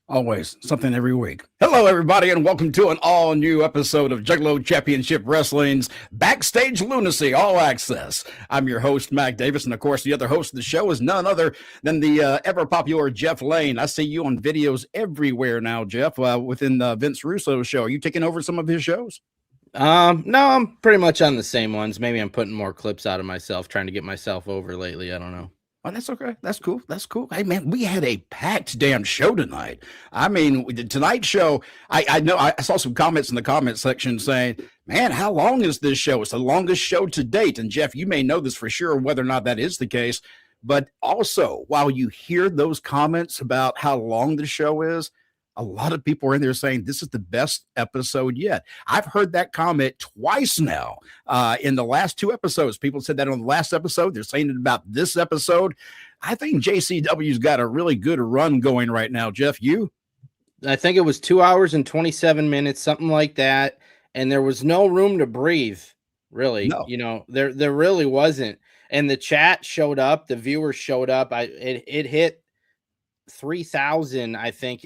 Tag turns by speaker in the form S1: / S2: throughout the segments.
S1: Always something every week. Hello, everybody, and welcome to an all-new episode of Juggalo Championship Wrestling's Backstage Lunacy All Access. I'm your host, Mac Davis, and of course, the other host of the show is none other than the ever-popular Jeff Lane. I see you on videos everywhere now, Jeff, within Vince Russo's show. Are you taking over some of his shows?
S2: No, I'm pretty much on the same ones. Maybe I'm putting more clips out of myself, trying to get myself over lately. I don't know.
S1: Oh, that's okay. That's cool. That's cool. Hey, man, we had a packed damn show tonight. I mean, the Tonight Show, I know I saw some comments in the comment section saying, man, how long is this show? It's the longest show to date. And Jeff, you may know this for sure, whether or not that is the case. But also, while you hear those comments about how long the show is, a lot of people are in there saying this is the best episode yet. I've heard that comment twice now in the last two episodes. People said that on the last episode. They're saying it about this episode. I think JCW's got a really good run going right now. Jeff, you?
S2: I think it was 2 hours and 27 minutes, something like that. And there was no room to breathe, really.
S1: No.
S2: You know, there really wasn't. And the chat showed up. The viewers showed up. It hit 3,000, I think,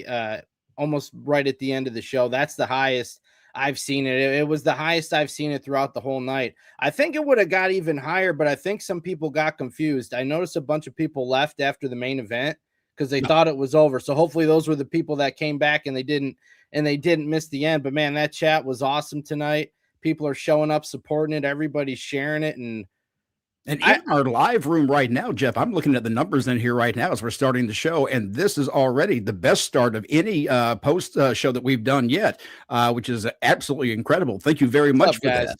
S2: almost right at the end of the show. That's the highest I've seen it. It was the highest I've seen it throughout the whole night. I think it would have got even higher, but I think some people got confused. I noticed a bunch of people left after the main event because they thought it was over. So hopefully those were the people that came back and they didn't miss the end. But man, that chat was awesome tonight. People are showing up, supporting it. Everybody's sharing it. And
S1: in our live room right now, Jeff, I'm looking at the numbers in here right now as we're starting the show, and this is already the best start of any post show that we've done yet, which is absolutely incredible. Thank you very much for that.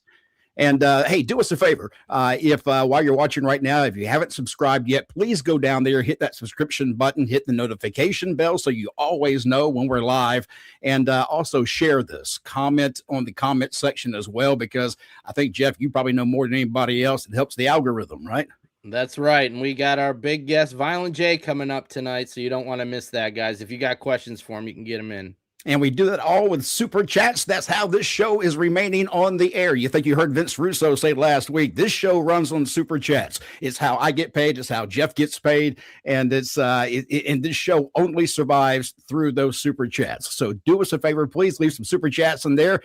S1: And hey, do us a favor. If while you're watching right now, if you haven't subscribed yet, please go down there, hit that subscription button, hit the notification bell so you always know when we're live. And also share this. Comment on the comment section as well, because I think, Jeff, you probably know more than anybody else. It helps the algorithm, right?
S2: That's right. And we got our big guest, Violent J, coming up tonight. So you don't want to miss that, guys. If you got questions for him, you can get them in.
S1: And we do that all with super chats. That's how this show is remaining on the air. You think you heard Vince Russo say last week, this show runs on super chats. It's how I get paid. It's how Jeff gets paid. And it's and this show only survives through those super chats. So do us a favor. Please leave some super chats in there.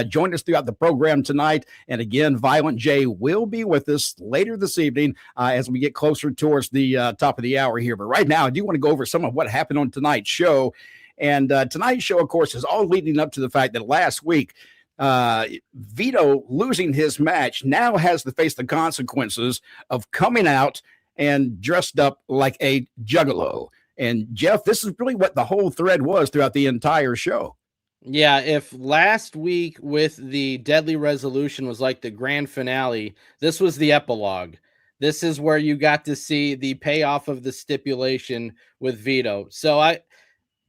S1: Join us throughout the program tonight. And again, Violent J will be with us later this evening as we get closer towards the top of the hour here. But right now, I do want to go over some of what happened on tonight's show. And tonight's show, of course, is all leading up to the fact that last week, Vito losing his match now has to face the consequences of coming out and dressed up like a juggalo. And Jeff, this is really what the whole thread was throughout the entire show.
S2: Yeah, if last week with the Deadly Resolution was like the grand finale, this was the epilogue. This is where you got to see the payoff of the stipulation with Vito. So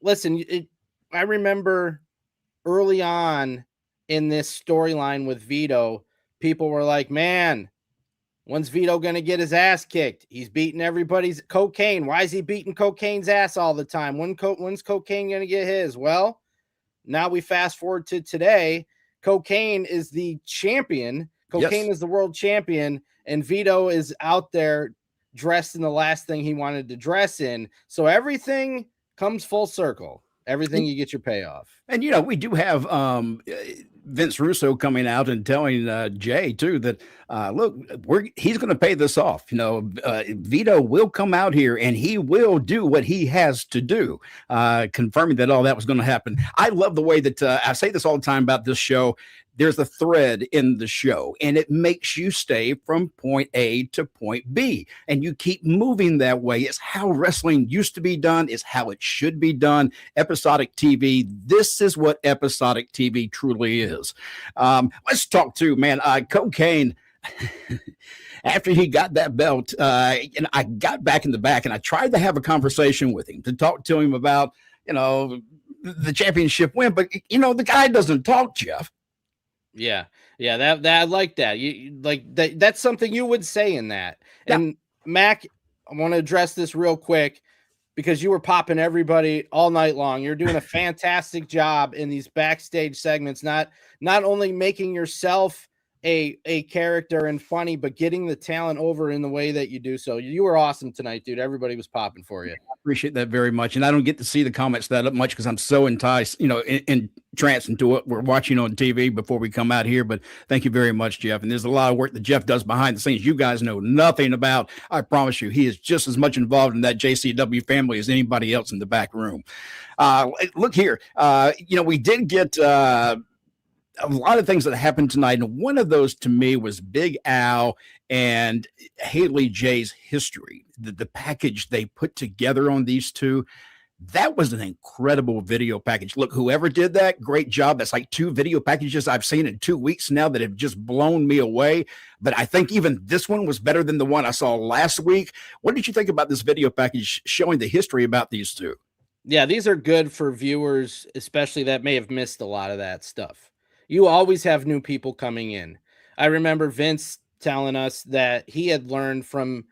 S2: listen, I remember early on in this storyline with Vito, people were like, man, when's Vito going to get his ass kicked? He's beating everybody's cocaine. Why is he beating cocaine's ass all the time? When's cocaine going to get his? Well, now we fast forward to today. Cocaine is the champion. Cocaine is the world champion. And Vito is out there dressed in the last thing he wanted to dress in. So everything comes full circle. Everything, you get your payoff.
S1: And, you know, we do have Vince Russo coming out and telling Jay, too, that, look, he's going to pay this off. You know, Vito will come out here and he will do what he has to do, confirming that all that was going to happen. I love the way that I say this all the time about this show. There's a thread in the show, and it makes you stay from point A to point B, and you keep moving that way. It's how wrestling used to be done. It's how it should be done. Episodic TV. This is what episodic TV truly is. Let's talk to, man, Cocaine. After he got that belt, and I got back in the back, and I tried to have a conversation with him to talk to him about, you know, the championship win, but, you know, the guy doesn't talk, Jeff.
S2: Yeah, that I like that. You like that. That's something you would say in that. Yeah. And Mac, I want to address this real quick because you were popping everybody all night long. You're doing a fantastic job in these backstage segments. Not only making yourself a character and funny, but getting the talent over in the way that you do. So you were awesome tonight, dude. Everybody was popping for you.
S1: I appreciate that very much. And I don't get to see the comments that much because I'm so enticed, entranced into what we're watching on TV before we come out here. But thank you very much, Jeff. And there's a lot of work that Jeff does behind the scenes you guys know nothing about. I promise you, he is just as much involved in that JCW family as anybody else in the back room. Look here, we did get a lot of things that happened tonight, and one of those to me was Big Al and Haley J's history, the package they put together on these two. That was an incredible video package. Look, whoever did that, great job. That's like 2 video packages I've seen in 2 weeks now that have just blown me away. But I think even this one was better than the one I saw last week. What did you think about this video package showing the history about these two?
S2: Yeah, these are good for viewers, especially that may have missed a lot of that stuff. You always have new people coming in. I remember Vince telling us that he had learned from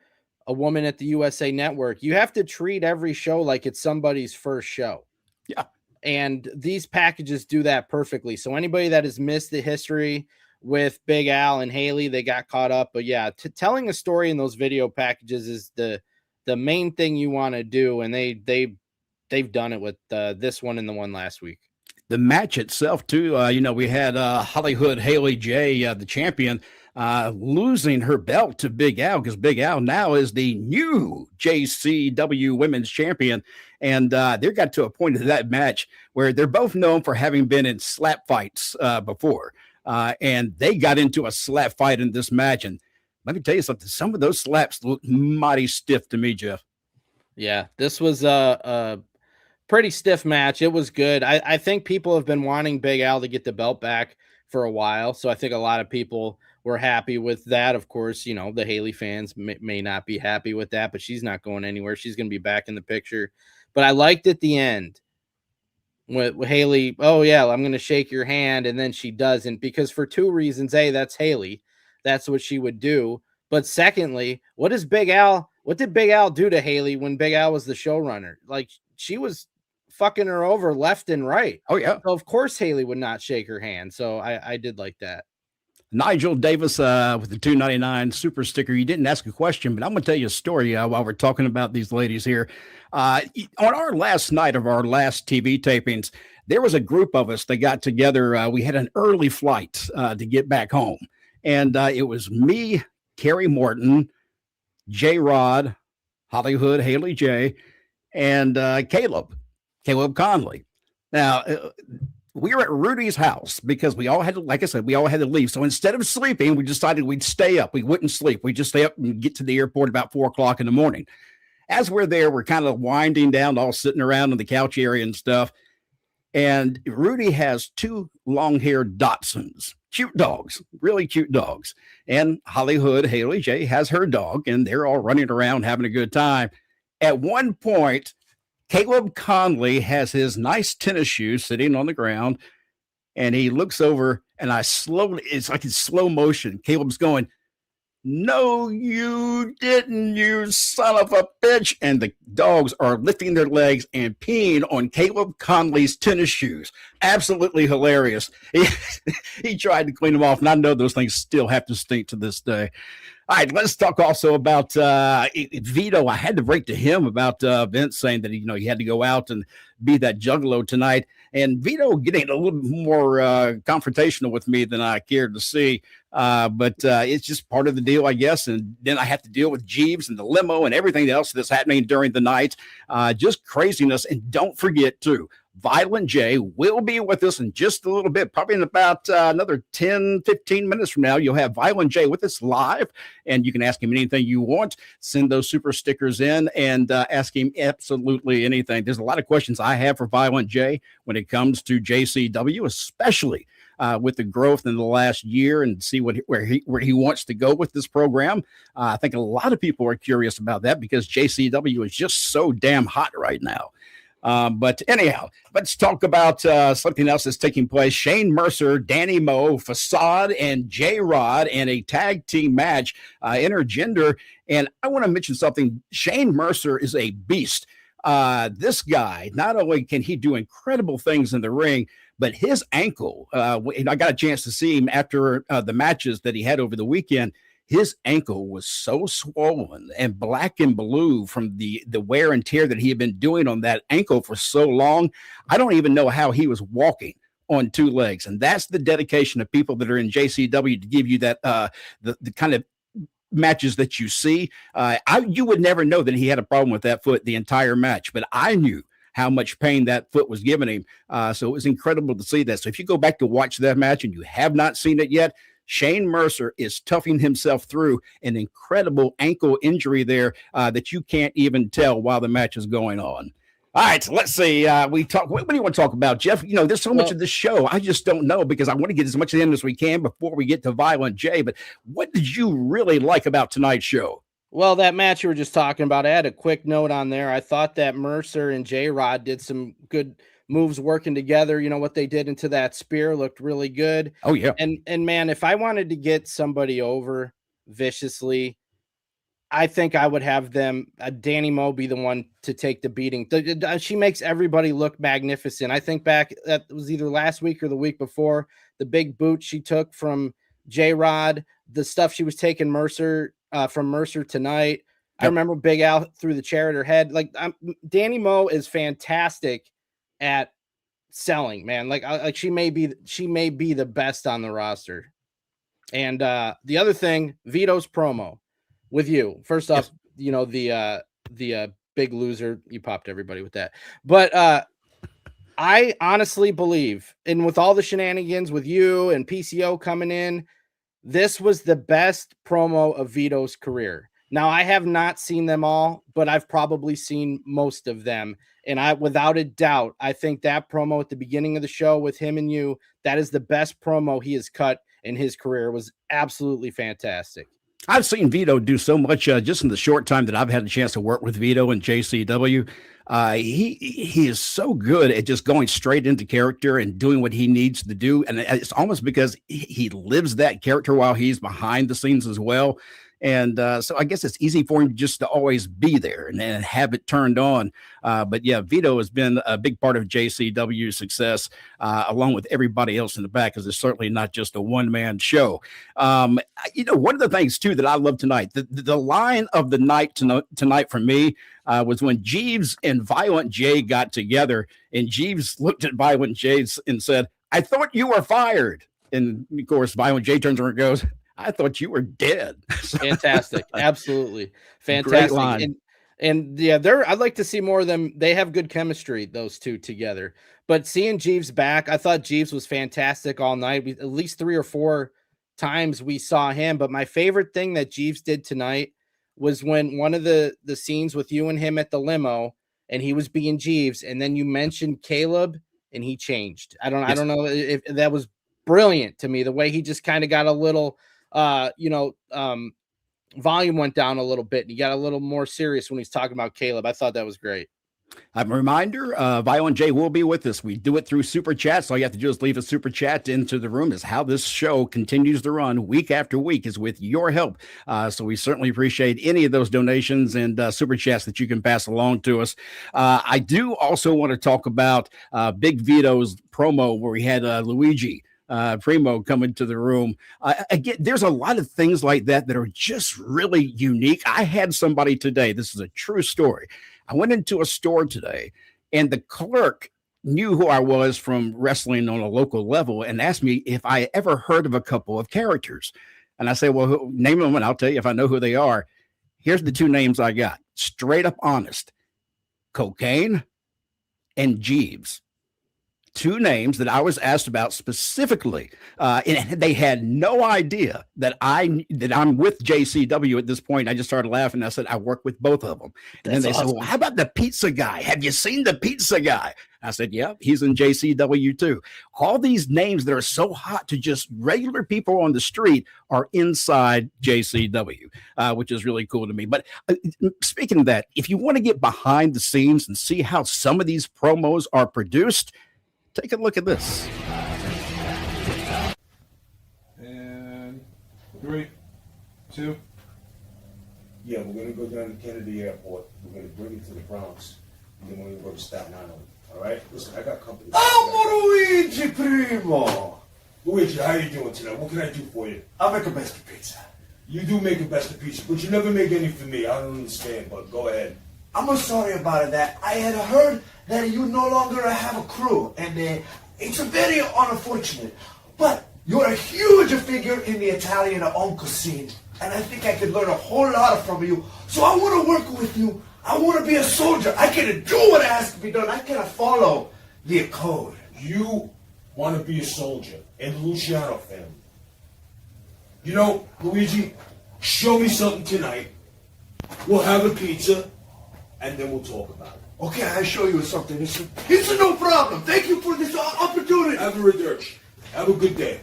S2: a woman at the USA Network, you have to treat every show like it's somebody's first show.
S1: Yeah.
S2: And these packages do that perfectly. So anybody that has missed the history with Big Al and Haley, they got caught up. But yeah, telling a story in those video packages is the main thing you want to do. And they've done it with this one and the one last week.
S1: The match itself, too, we had Hollyhood Haley J, the champion, losing her belt to Big Al because Big Al now is the new JCW Women's Champion. And they got to a point of that match where they're both known for having been in slap fights before. And they got into a slap fight in this match. And let me tell you something. Some of those slaps look mighty stiff to me, Jeff.
S2: Yeah, this was a pretty stiff match. It was good. I think people have been wanting Big Al to get the belt back for a while. So I think a lot of people were happy with that. Of course, the Haley fans may not be happy with that, but she's not going anywhere. She's going to be back in the picture. But I liked at the end with Haley, oh yeah, I'm going to shake your hand. And then she doesn't, because for 2 reasons. A, that's Haley. That's what she would do. But secondly, what did Big Al do to Haley when Big Al was the showrunner? Like, she was fucking her over left and right.
S1: Oh yeah.
S2: So of course Haley would not shake her hand. So I did like that.
S1: Nigel Davis with the $2.99 super sticker. You didn't ask a question, but I'm going to tell you a story while we're talking about these ladies here. On our last night of our last TV tapings, there was a group of us that got together. We had an early flight to get back home. And it was me, Carrie Morton, J-Rod, Hollyhood, Haley J, and Caleb Conley. Now, we were at Rudy's house because we all had to, like I said, we all had to leave. So instead of sleeping, we decided we'd stay up. We wouldn't sleep. We'd just stay up and get to the airport about 4 o'clock in the morning. As we're there, we're kind of winding down, all sitting around in the couch area and stuff. And Rudy has 2 long-haired Dachshunds, cute dogs, really cute dogs. And Hollyhood Haley J has her dog, and they're all running around having a good time. At one point, Caleb Conley has his nice tennis shoes sitting on the ground, and he looks over, and it's like in slow motion. Caleb's going, "No, you didn't, you son of a bitch." And the dogs are lifting their legs and peeing on Caleb Conley's tennis shoes. Absolutely hilarious. He tried to clean them off, and I know those things still have to stink to this day. All right, let's talk also about Vito. I had to break to him about Vince saying that he had to go out and be that Juggalo tonight, and Vito getting a little more confrontational with me than I cared to see. But it's just part of the deal, I guess. And then I have to deal with Jeeves and the limo and everything else that's happening during the night. Just craziness. And don't forget, too, Violent J will be with us in just a little bit, probably in about another 10, 15 minutes from now. You'll have Violent J with us live, and you can ask him anything you want. Send those super stickers in and ask him absolutely anything. There's a lot of questions I have for Violent J when it comes to JCW, especially with the growth in the last year, and see where he wants to go with this program. I think a lot of people are curious about that because JCW is just so damn hot right now. But anyhow, let's talk about something else that's taking place. Shane Mercer, Danny Moe, Facade, and J-Rod in a tag team match, intergender. And I want to mention something. Shane Mercer is a beast. This guy, not only can he do incredible things in the ring, but his ankle, and I got a chance to see him after the matches that he had over the weekend. His ankle was so swollen and black and blue from the wear and tear that he had been doing on that ankle for so long. I don't even know how he was walking on two legs. And that's the dedication of people that are in JCW to give you that the kind of matches that you see. You would never know that he had a problem with that foot the entire match, but I knew how much pain that foot was giving him. So it was incredible to see that. So if you go back to watch that match and you have not seen it yet, Shane Mercer is toughing himself through an incredible ankle injury there that you can't even tell while the match is going on. All right, so let's see. What do you want to talk about, Jeff? You know, there's so much of this show. I just don't know because I want to get as much in as we can before we get to Violent J. But what did you really like about tonight's show?
S2: Well, that match you were just talking about, I had a quick note on there. I thought that Mercer and J-Rod did some good moves working together. You know, what they did into that spear looked really good.
S1: Oh, yeah.
S2: And man, if I wanted to get somebody over viciously, I think I would have them, Dani Moe, be the one to take the beating. She makes everybody look magnificent. I think back, that was either last week or the week before, the big boot she took from J-Rod, the stuff she was taking Mercer from Mercer tonight. Yep. I remember Big Al threw the chair at her head. Like, Dani Moe is fantastic at selling, man. Like she may be the best on the roster. And the other thing, Vito's promo with you. First off, you know, the big loser, you popped everybody with that. But I honestly believe, and with all the shenanigans with you and PCO coming in, this was the best promo of Vito's career. Now, I have not seen them all, but I've probably seen most of them. And without a doubt, I think that promo at the beginning of the show with him and you, that is the best promo he has cut in his career. It was absolutely fantastic.
S1: I've seen Vito do so much just in the short time that I've had a chance to work with Vito and JCW. He is so good at just going straight into character and doing what he needs to do. And it's almost because he lives that character while he's behind the scenes as well. And so I guess it's easy for him just to always be there and have it turned on. But yeah, Vito has been a big part of JCW's success, along with everybody else in the back, because it's certainly not just a one-man show. You know, one of the things, too, that I love tonight, the line of the night tonight for me was when Jeeves and Violent J got together, and Jeeves looked at Violent J and said, "I thought you were fired." And, of course, Violent J turns around and goes, "I thought you were dead."
S2: Fantastic. Absolutely. Fantastic.
S1: Great line.
S2: And yeah, I'd like to see more of them. They have good chemistry, those two together. But seeing Jeeves back, I thought Jeeves was fantastic all night. At least 3 or 4 times we saw him. But my favorite thing that Jeeves did tonight was when one of the scenes with you and him at the limo, and he was being Jeeves, and then you mentioned Caleb, and he changed. I don't know if that was brilliant to me, the way he just kind of got a little volume went down a little bit and he got a little more serious when he's talking about Caleb. I thought that was great.
S1: A reminder, Violent J will be with us. We do it through Super Chats. All you have to do is leave a Super Chat into the room. Is how this show continues to run week after week, is with your help. So we certainly appreciate any of those donations and Super Chats that you can pass along to us. I do also want to talk about Big Vito's promo where he had Luigi Primo coming to the room. Again, there's a lot of things like that that are just really unique. I had somebody today, this is a true story. I went into a store today and the clerk knew who I was from wrestling on a local level and asked me if I ever heard of a couple of characters. And I said, well, name them and I'll tell you if I know who they are. Here's the 2 names I got. Straight up honest. Cocaine and Jeeves. 2 names that I was asked about specifically, and they had no idea that I'm with JCW at this point. I just started laughing. I said, I work with both of them. And then they said, well, how about the pizza guy? Have you seen the pizza guy? I said, yeah, he's in JCW too. All these names that are so hot to just regular people on the street are inside JCW, which is really cool to me. But speaking of that, if you want to get behind the scenes and see how some of these promos are produced, take a look at this.
S3: And 3, 2.
S4: Yeah, we're gonna go down to Kennedy Airport. We're gonna bring it to the Bronx, and then we're gonna go to Staten Island. All right? Listen, I got company.
S5: Luigi Primo!
S4: Luigi, how you doing tonight? What can I do for you?
S5: I'll make a best of pizza.
S4: You do make a best of pizza, but you never make any for me. I don't understand, but go ahead.
S5: I'm sorry about that. I had heard that you no longer have a crew, and it's very unfortunate. But you're a huge figure in the Italian uncle scene, and I think I could learn a whole lot from you. So I want to work with you. I want to be a soldier. I can do what has to be done. I can follow the code.
S4: You want to be a soldier in the Luciano family. You know, Luigi, show me something tonight. We'll have a pizza, and then we'll talk about it.
S5: Okay, I'll show you something. It's no problem. Thank you for this opportunity.
S4: Arrivederci. Have a good day.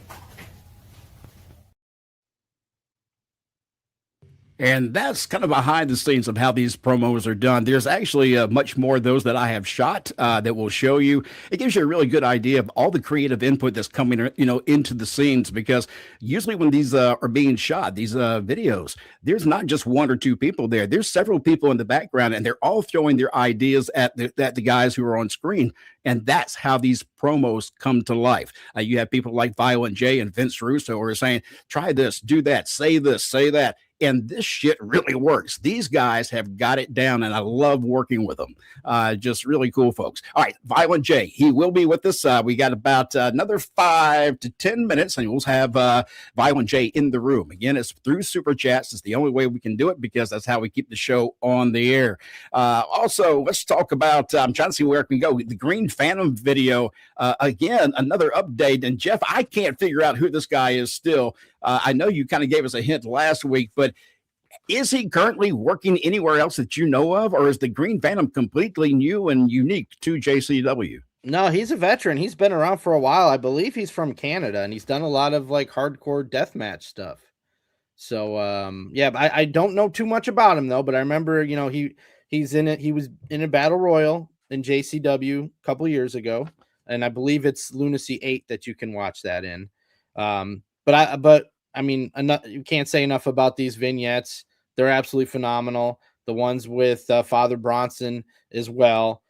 S1: And that's kind of behind the scenes of how these promos are done. There's actually much more of those that I have shot that will show you. It gives you a really good idea of all the creative input that's coming, into the scenes, because usually when these are being shot, these videos, there's not just one or two people there. There's several people in the background, and they're all throwing their ideas at the guys who are on screen. And that's how these promos come to life. You have people like Violent J and Vince Russo who are saying, try this, do that, say this, say that. And this shit really works. These guys have got it down, and I love working with them. Just really cool folks. All right, Violent J, he will be with us. We got about another 5 to 10 minutes, and we'll have Violent J in the room. Again, it's through Super Chats. It's the only way we can do it, because that's how we keep the show on the air. Also, let's talk about, I'm trying to see where I can go. The Green Phantom video, again, another update. And Jeff, I can't figure out who this guy is still. I know you kind of gave us a hint last week, but is he currently working anywhere else that you know of, or is the Green Phantom completely new and unique to JCW?
S2: No, he's a veteran. He's been around for a while. I believe he's from Canada, and he's done a lot of like hardcore deathmatch stuff. So, yeah, I don't know too much about him though, but I remember, he's in it. He was in a battle royal in JCW a couple years ago, and I believe it's Lunacy 8 that you can watch that in. But I mean, you can't say enough about these vignettes. They're absolutely phenomenal. The ones with Father Bronson as well.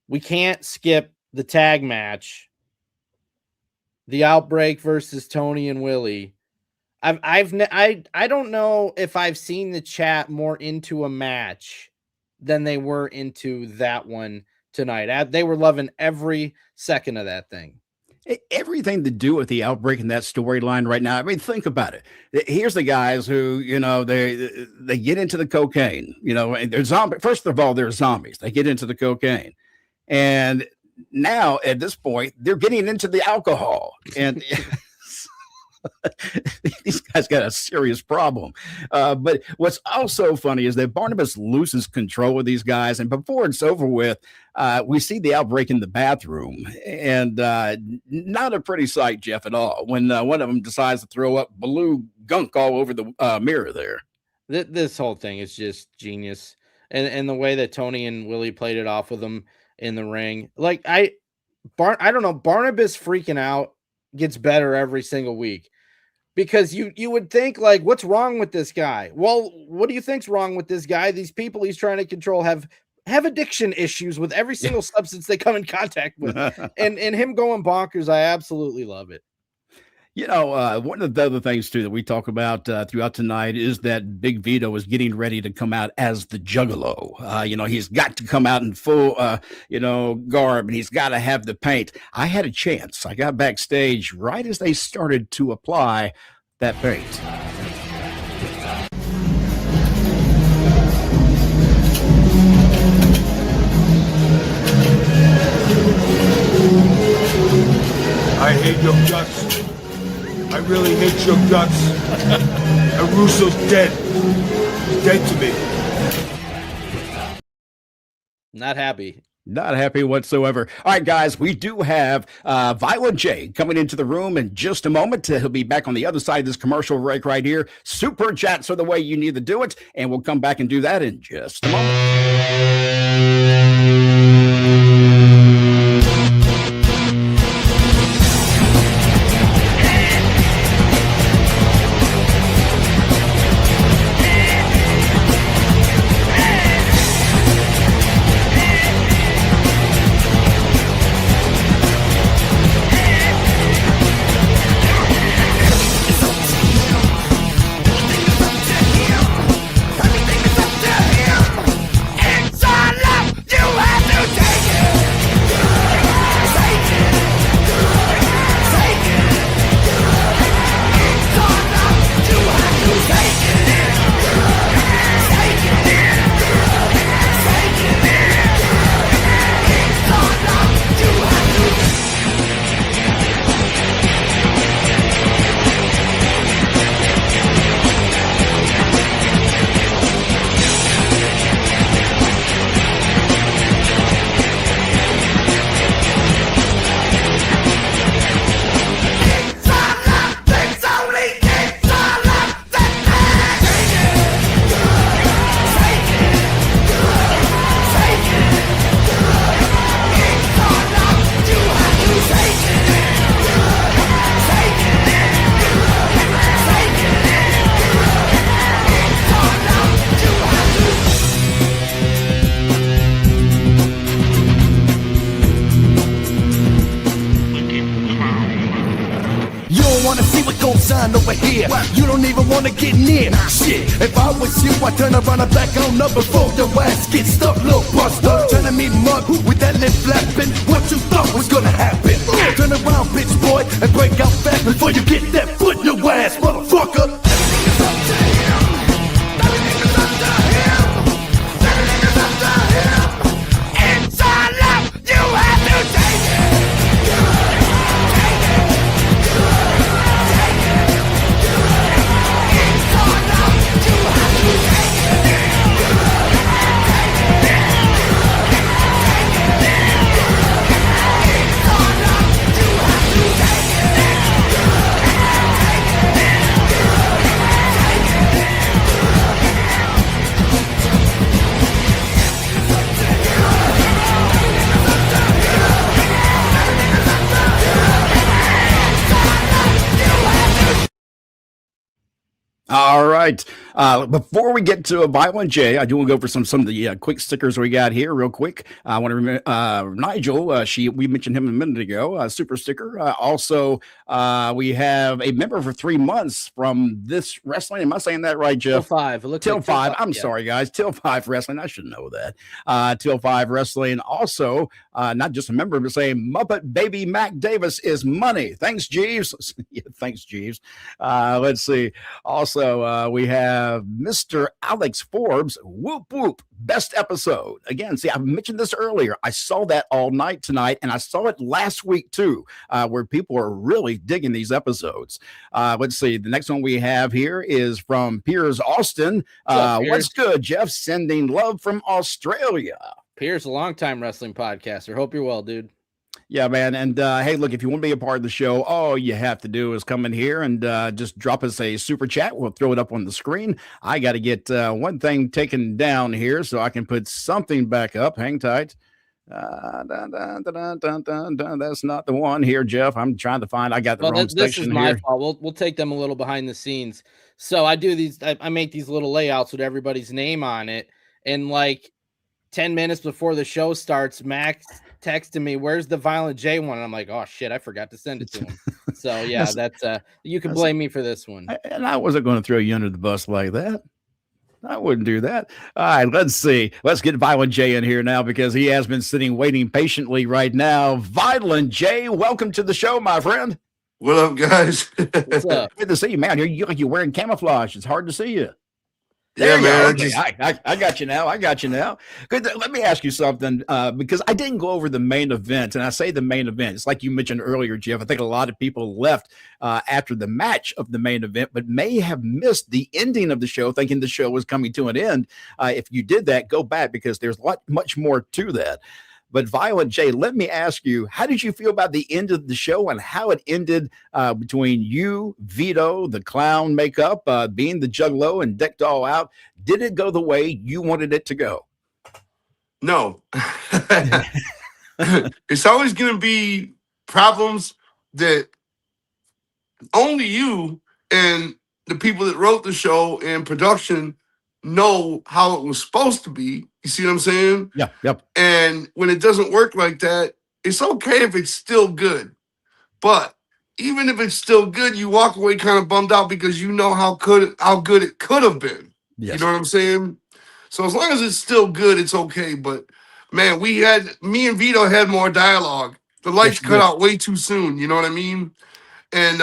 S2: We can't skip the tag match. The Outbreak versus Tony and Willie. I don't know if I've seen the chat more into a match than they were into that one tonight. They were loving every second of that thing.
S1: Everything to do with the Outbreak and that storyline right now. I mean, think about it. Here's the guys who, they get into the cocaine, and they're zombies. First of all, they're zombies. They get into the cocaine. And now at this point, they're getting into the alcohol. And these guys got a serious problem. But what's also funny is that Barnabas loses control of these guys. And before it's over with, we see the Outbreak in the bathroom, and not a pretty sight, Jeff, at all, when one of them decides to throw up blue gunk all over the mirror there.
S2: This whole thing is just genius. And the way that Tony and Willie played it off with them in the ring. Like, I don't know, Barnabas freaking out gets better every single week. Because you would think, like, what's wrong with this guy? Well, what do you think's wrong with this guy? These people he's trying to control have addiction issues with every single substance they come in contact with. and him going bonkers, I absolutely love it.
S1: One of the other things, too, that we talk about throughout tonight is that Big Vito is getting ready to come out as the Juggalo. He's got to come out in full, garb, and he's got to have the paint. I had a chance. I got backstage right as they started to apply that paint.
S4: I hate your guts. I really hate your guts. And Russo's dead. He's dead to me.
S2: Not happy.
S1: Not happy whatsoever. All right, guys, we do have Violent J coming into the room in just a moment. He'll be back on the other side of this commercial break right here. Super chats are the way you need to do it, and we'll come back and do that in just a moment.
S6: sign over here. You don't even wanna get near. Shit, if I was you, I'd turn around and back on up before your ass gets stuck, little buster. Trying to meet mug with that lip flapping. What you thought was gonna happen? Turn around, bitch boy, and break out fast before you get that foot in your ass, motherfucker.
S1: All right. Before we get to a Violent J, I do want to go for some of the quick stickers we got here real quick. I want to remember Nigel. We mentioned him a minute ago. Super sticker. Also, we have a member for 3 months from this wrestling. Am I saying that right, Jeff?
S2: Till 5. It looks
S1: Till
S2: like
S1: 5.
S2: Till 5.
S1: I'm sorry, guys. Till 5 Wrestling. I should know that. Till 5 Wrestling. Also, not just a member, but saying Muppet Baby Mac Davis is money. Thanks, Jeeves. Yeah, thanks, Jeeves. Let's see. Also, we have Mr. Alex Forbes. Whoop, whoop. Best episode. Again, see, I mentioned this earlier. I saw that all night tonight, and I saw it last week, too, where people are really digging these episodes. Let's see. The next one we have here is from Piers Austin. What's good, Jeff? Sending love from Australia.
S2: Piers, a longtime wrestling podcaster. Hope you're well, dude.
S1: Yeah, man. And hey, look, if you want to be a part of the show, all you have to do is come in here and just drop us a super chat. We'll throw it up on the screen. I got to get one thing taken down here so I can put something back up. Hang tight. That's not the one here, Jeff. I'm trying to find. I got the wrong
S2: this
S1: section
S2: is my
S1: here.
S2: fault. We'll take them a little behind the scenes. So I do these. I make these little layouts with everybody's name on it, and like 10 minutes before the show starts, Max texted me, "Where's the Violent J one?" And I'm like, "Oh shit, I forgot to send it to him." So yeah, that's you can blame me for this one.
S1: And I wasn't going to throw you under the bus like that. I wouldn't do that. All right, let's see. Let's get Violent J in here now because he has been sitting waiting patiently right now. Violent J, welcome to the show, my friend.
S7: What up, guys?
S2: What's up?
S1: Good to see you, man. You're wearing camouflage. It's hard to see you.
S7: Yeah, man.
S1: Okay. I got you now. I got you now. Good. Let me ask you something because I didn't go over the main event. And I say the main event. It's like you mentioned earlier, Jeff. I think a lot of people left after the match of the main event, but may have missed the ending of the show, thinking the show was coming to an end. If you did that, go back because there's much more to that. But Violent J, let me ask you, how did you feel about the end of the show and how it ended between you, Vito, the clown makeup, being the Juggalo and decked all out? Did it go the way you wanted it to go?
S7: No. It's always going to be problems that only you and the people that wrote the show and production know how it was supposed to be. You see what I'm saying?
S1: Yeah. Yep.
S7: And when it doesn't work like that, it's okay if it's still good. But even if it's still good, you walk away kind of bummed out because you know how good it could have been.
S1: Yes.
S7: You know what I'm saying? So as long as it's still good, it's okay. But man, me and Vito had more dialogue. The lights cut out way too soon. You know what I mean? And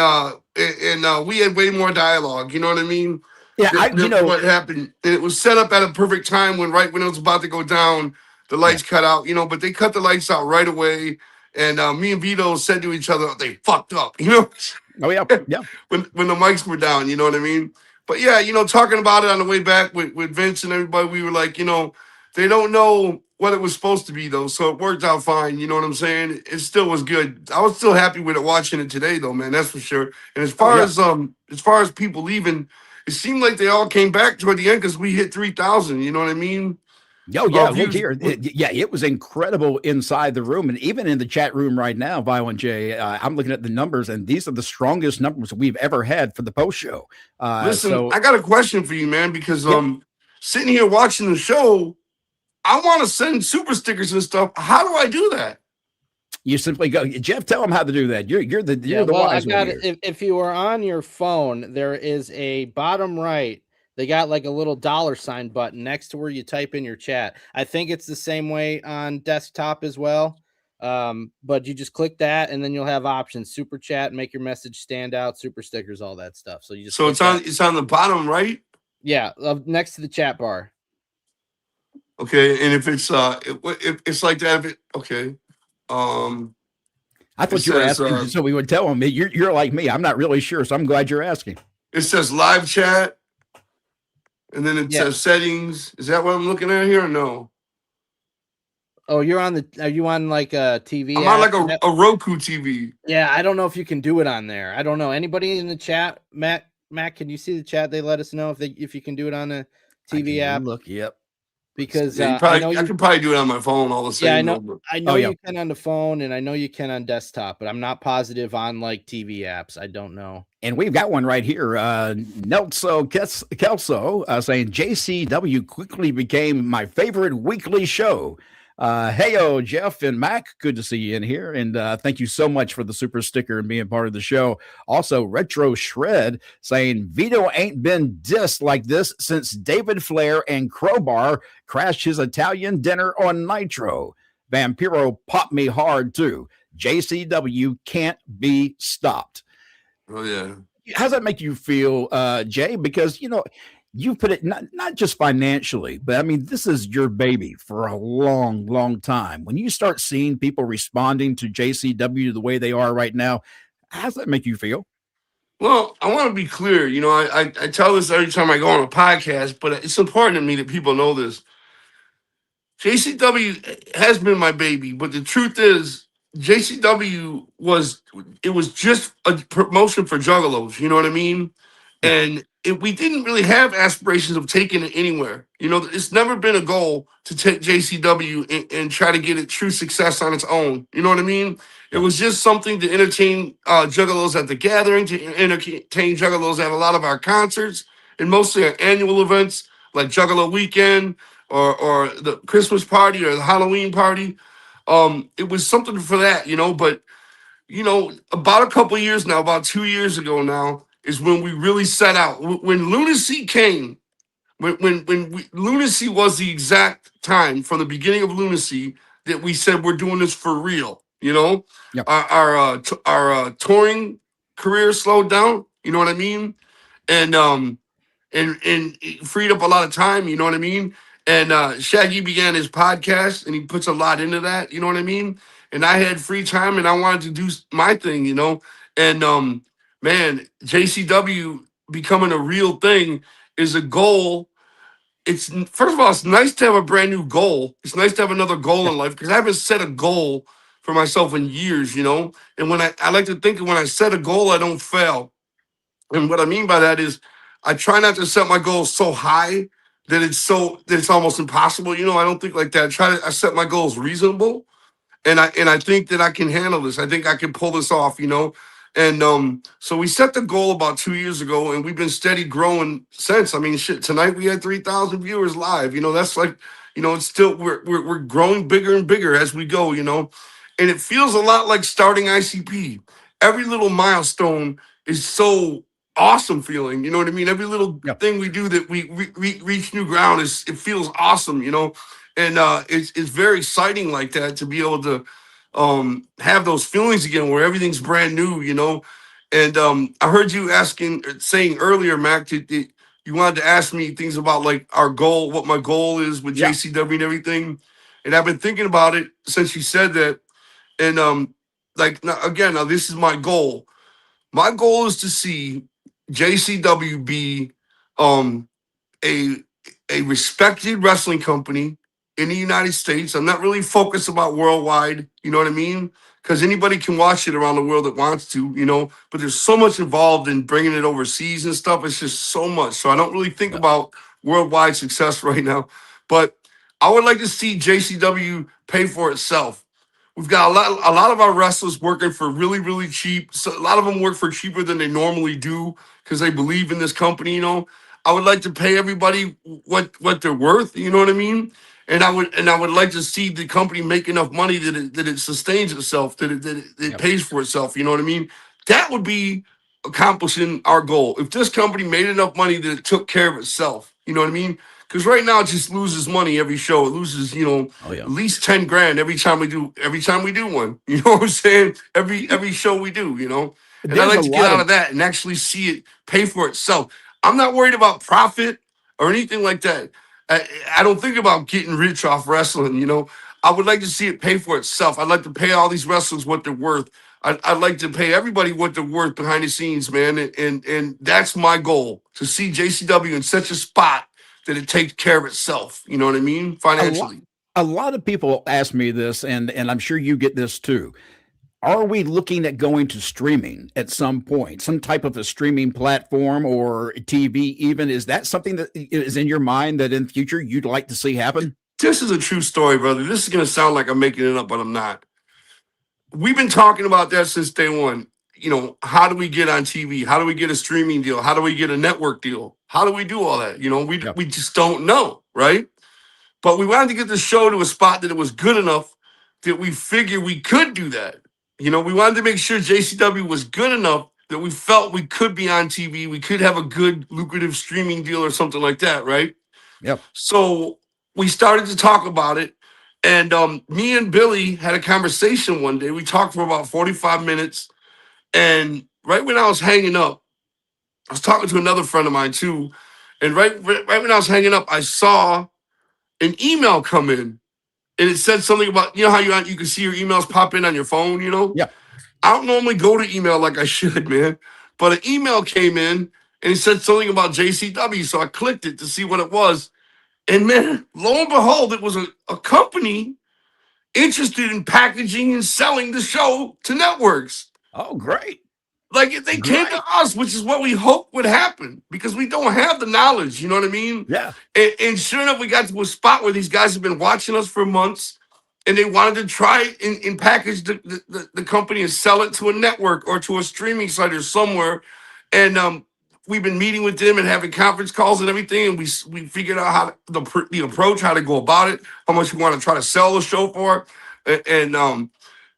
S7: we had way more dialogue. You know what I mean?
S1: Yeah,
S7: what happened. And it was set up at a perfect time when it was about to go down, the lights cut out, but they cut the lights out right away. And me and Vito said to each other, they fucked up,
S1: Oh, yeah. Yeah.
S7: when the mics were down, you know what I mean? But yeah, talking about it on the way back with Vince and everybody, we were like, they don't know what it was supposed to be though. So it worked out fine. You know what I'm saying? It still was good. I was still happy with it watching it today though, man. That's for sure. And as far as people leaving, it seemed like they all came back toward the end because we hit 3,000. You know what I mean?
S1: Oh, yeah. Look here. It was incredible inside the room. And even in the chat room right now, Violent J, I'm looking at the numbers, and these are the strongest numbers we've ever had for the post show.
S7: Listen, I got a question for you, man, because sitting here watching the show, I want to send super stickers and stuff. How do I do that?
S1: You simply go, Jeff, tell them how to do that. You're the
S2: Yeah, well, I
S1: wise one
S2: got
S1: here.
S2: it. If you are on your phone, there is a bottom right. They got like a little $sign button next to where you type in your chat. I think it's the same way on desktop as well. But you just click that, and then you'll have options: super chat, make your message stand out, super stickers, all that stuff. So you just
S7: it's on the bottom right.
S2: Yeah, next to the chat bar.
S7: Okay, and if it's like that, okay.
S1: I thought you were asking so we would tell them. You're like me. I'm not really sure, so I'm glad you're asking.
S7: It says live chat, and then it says settings. Is that what I'm looking at here or no?
S2: Oh, are you on like a TV?
S7: I'm on like a Roku TV.
S2: Yeah, I don't know if you can do it on there. I don't know. Anybody in the chat, Matt, can you see the chat? They let us know if you can do it on a TV app.
S1: Look, yep.
S2: Because
S7: I can probably do it on my phone all the same.
S2: Yeah, I know you can on the phone, and I know you can on desktop, but I'm not positive on like TV apps. I don't know.
S1: And we've got one right here. Nelso Kelso saying JCW quickly became my favorite weekly show. Heyo, Jeff and Mac, good to see you in here. And thank you so much for the super sticker and being part of the show. Also, Retro Shred saying Vito ain't been dissed like this since David Flair and Crowbar crashed his Italian dinner on Nitro. Vampiro popped me hard too. JCW can't be stopped.
S7: Oh, yeah.
S1: How does that make you feel, Jay? Because, you put it not just financially, but I mean, this is your baby for a long, long time. When you start seeing people responding to JCW the way they are right now, how does that make you feel?
S7: Well, I want to be clear. I tell this every time I go on a podcast, but it's important to me that people know this. JCW has been my baby, but the truth is, JCW was just a promotion for juggalos. You know what I mean? And we didn't really have aspirations of taking it anywhere. It's never been a goal to take JCW and try to get it true success on its own. You know what I mean? It was just something to entertain juggalos at the gathering, to entertain juggalos at a lot of our concerts, and mostly our annual events like Juggalo Weekend or the Christmas party or the Halloween party. It was something for that, but about a couple of years now, about 2 years ago now, is when we really set out. When Lunacy came, Lunacy was the exact time from the beginning of Lunacy that we said we're doing this for real.
S1: Yep.
S7: Our touring career slowed down. You know what I mean? And it freed up a lot of time. You know what I mean? And Shaggy began his podcast, and he puts a lot into that. You know what I mean? And I had free time, and I wanted to do my thing. And man, JCW becoming a real thing is a goal. It's first of all, it's nice to have a brand new goal. It's nice to have another goal in life because I haven't set a goal for myself in years, And when I like to think when I set a goal, I don't fail. And what I mean by that is I try not to set my goals so high that it's almost impossible. I don't think like that. I set my goals reasonable. And I think that I can handle this. I think I can pull this off, And so we set the goal about 2 years ago, and we've been steady growing since. I mean, shit, tonight we had 3,000 viewers live. That's like, it's still we're growing bigger and bigger as we go, And it feels a lot like starting ICP. Every little milestone is so awesome feeling. You know what I mean? Every little thing we do that we reach new ground it feels awesome, And it's very exciting like that to be able to have those feelings again where everything's brand new, And I heard you saying earlier, Mac, that you wanted to ask me things about like our goal, what my goal is with JCW and everything. And I've been thinking about it since you said that. And now this is my goal. My goal is to see JCW be a respected wrestling company in the United States. I'm not really focused about worldwide, you know what I mean? Because anybody can watch it around the world that wants to, but there's so much involved in bringing it overseas and stuff. It's just so much. So I don't really think about worldwide success right now. But I would like to see JCW pay for itself. We've got a lot of our wrestlers working for really, really cheap. So a lot of them work for cheaper than they normally do because they believe in this company, I would like to pay everybody what they're worth. You know what I mean? And I would like to see the company make enough money that it sustains itself, that it pays for itself. You know what I mean? That would be accomplishing our goal. If this company made enough money that it took care of itself, you know what I mean? Because right now it just loses money every show. It loses, at least 10 grand every time we do one. You know what I'm saying? Every show we do, And I like to get out of that and actually see it pay for itself. I'm not worried about profit or anything like that. I don't think about getting rich off wrestling, I would like to see it pay for itself. I'd like to pay all these wrestlers what they're worth. I'd like to pay everybody what they're worth behind the scenes, man. And that's my goal, to see JCW in such a spot that it takes care of itself. You know what I mean? Financially.
S1: A lot of people ask me this, and I'm sure you get this too. Are we looking at going to streaming at some point, some type of a streaming platform or TV even? Is that something that is in your mind that in the future you'd like to see happen?
S7: This is a true story, brother. This is going to sound like I'm making it up, but I'm not. We've been talking about that since day one. How do we get on TV? How do we get a streaming deal? How do we get a network deal? How do we do all that? We just don't know, right? But we wanted to get the show to a spot that it was good enough that we figured we could do that. We wanted to make sure JCW was good enough that we felt we could be on TV. We could have a good, lucrative streaming deal or something like that, right?
S1: Yep.
S7: So we started to talk about it. And me and Billy had a conversation one day. We talked for about 45 minutes. And right when I was hanging up, I was talking to another friend of mine too. And right when I was hanging up, I saw an email come in. And it said something about, how you can see your emails pop in on your phone,
S1: Yeah.
S7: I don't normally go to email like I should, man. But an email came in and it said something about JCW. So I clicked it to see what it was. And man, lo and behold, it was a company interested in packaging and selling the show to networks.
S1: Oh, great.
S7: Like they came to us, which is what we hoped would happen, because we don't have the knowledge, you know what I mean?
S1: Yeah.
S7: And sure enough, we got to a spot where these guys have been watching us for months, and they wanted to try and package the company and sell it to a network or to a streaming site or somewhere. And we've been meeting with them and having conference calls and everything, and we figured out how the approach, how to go about it, how much we want to try to sell the show for, and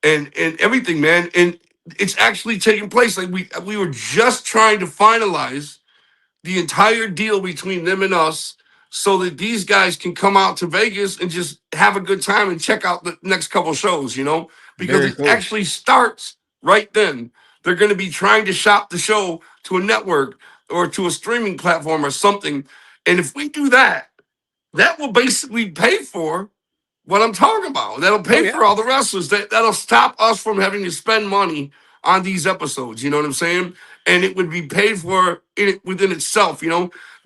S7: everything, man. And it's actually taking place. Like we were just trying to finalize the entire deal between them and us, so that these guys can come out to Vegas and just have a good time and check out the next couple shows, because
S1: Very
S7: it
S1: cool.
S7: actually starts right then. They're going to be trying to shop the show to a network or to a streaming platform or something. And if we do that, that will basically pay for what I'm talking about. That'll pay for all the wrestlers. That'll stop us from having to spend money on these episodes. You know what I'm saying? And it would be paid for within itself,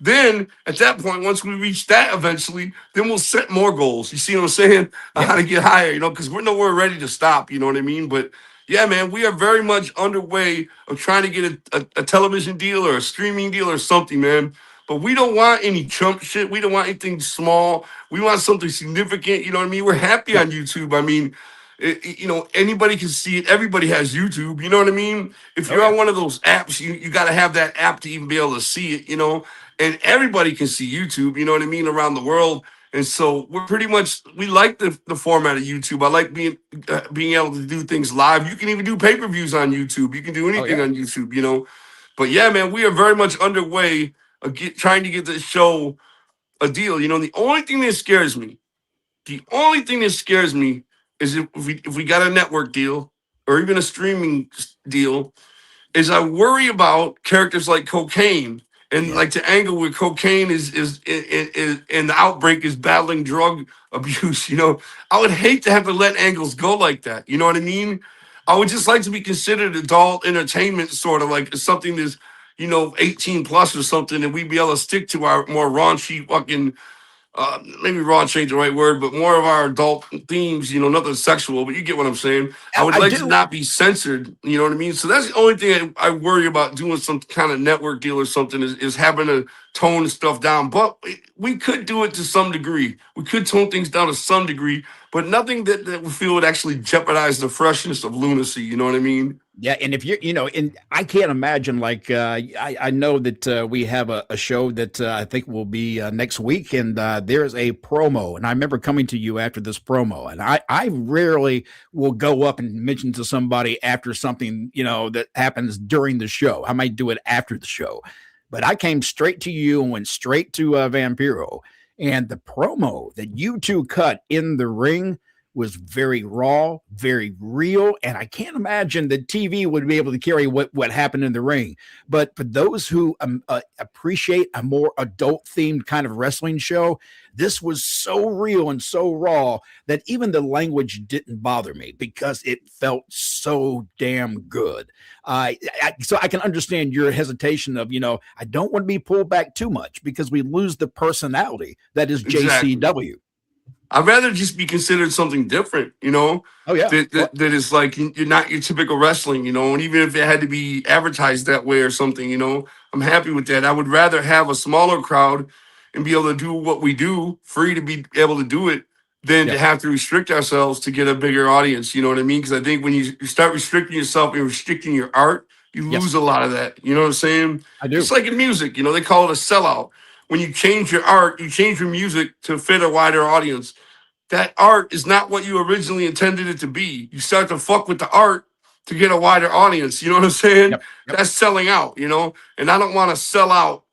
S7: Then at that point, once we reach that eventually, then we'll set more goals. You see what I'm saying? On how to get higher, because we're nowhere ready to stop. You know what I mean? But yeah, man, we are very much underway of trying to get a television deal or a streaming deal or something, man. But we don't want any chump shit. We don't want anything small. We want something significant. You know what I mean? We're happy on YouTube. I mean, anybody can see it. Everybody has YouTube. You know what I mean? If you're on one of those apps, you got to have that app to even be able to see it, and everybody can see YouTube, you know what I mean, around the world. And so we're pretty much, we like the format of YouTube. I like being able to do things live. You can even do pay-per-views on YouTube. You can do anything on YouTube, But yeah, man, we are very much underway of trying to get this show a deal. The only thing that scares me is if we got a network deal or even a streaming deal, is I worry about characters like Cocaine and like the angle where Cocaine is and the Outbreak is battling drug abuse. I would hate to have to let angles go like that. You know what I mean? I would just like to be considered adult entertainment, sort of like something that's 18 plus or something, and we'd be able to stick to our more raunchy fucking. Maybe raunch ain't the right word, but more of our adult themes, nothing sexual, but you get what I'm saying. I would like to not be censored, you know what I mean? So that's the only thing I worry about doing some kind of network deal or something is having to tone stuff down. But we could do it to some degree. We could tone things down to some degree, but nothing that we feel would actually jeopardize the freshness of Lunacy. You know what I mean?
S1: Yeah, and if you're, and I can't imagine, like, I know that we have a show that I think will be next week, and there's a promo, and I remember coming to you after this promo, and I rarely will go up and mention to somebody after something, that happens during the show. I might do it after the show, but I came straight to you and went straight to Vampiro, and the promo that you two cut in the ring was very raw, very real, and I can't imagine that TV would be able to carry what happened in the ring. But for those who appreciate a more adult-themed kind of wrestling show, this was so real and so raw that even the language didn't bother me because it felt so damn good. So I can understand your hesitation of, I don't want to be pulled back too much because we lose the personality that is
S7: Exactly.
S1: JCW.
S7: I'd rather just be considered something different,
S1: Oh, yeah.
S7: that is like you're not your typical wrestling, and even if it had to be advertised that way or something, I'm happy with that. I would rather have a smaller crowd and be able to do what we do, free to be able to do it, than to have to restrict ourselves to get a bigger audience. You know what I mean? Because I think when you start restricting yourself and restricting your art, you lose a lot of that. You know what I'm saying?
S1: I do.
S7: It's like in music, they call it a sellout. When you change your art, you change your music to fit a wider audience. That art is not what you originally intended it to be. You start to fuck with the art to get a wider audience. You know what I'm saying?
S1: Yep.
S7: That's selling out, and I don't want to sell out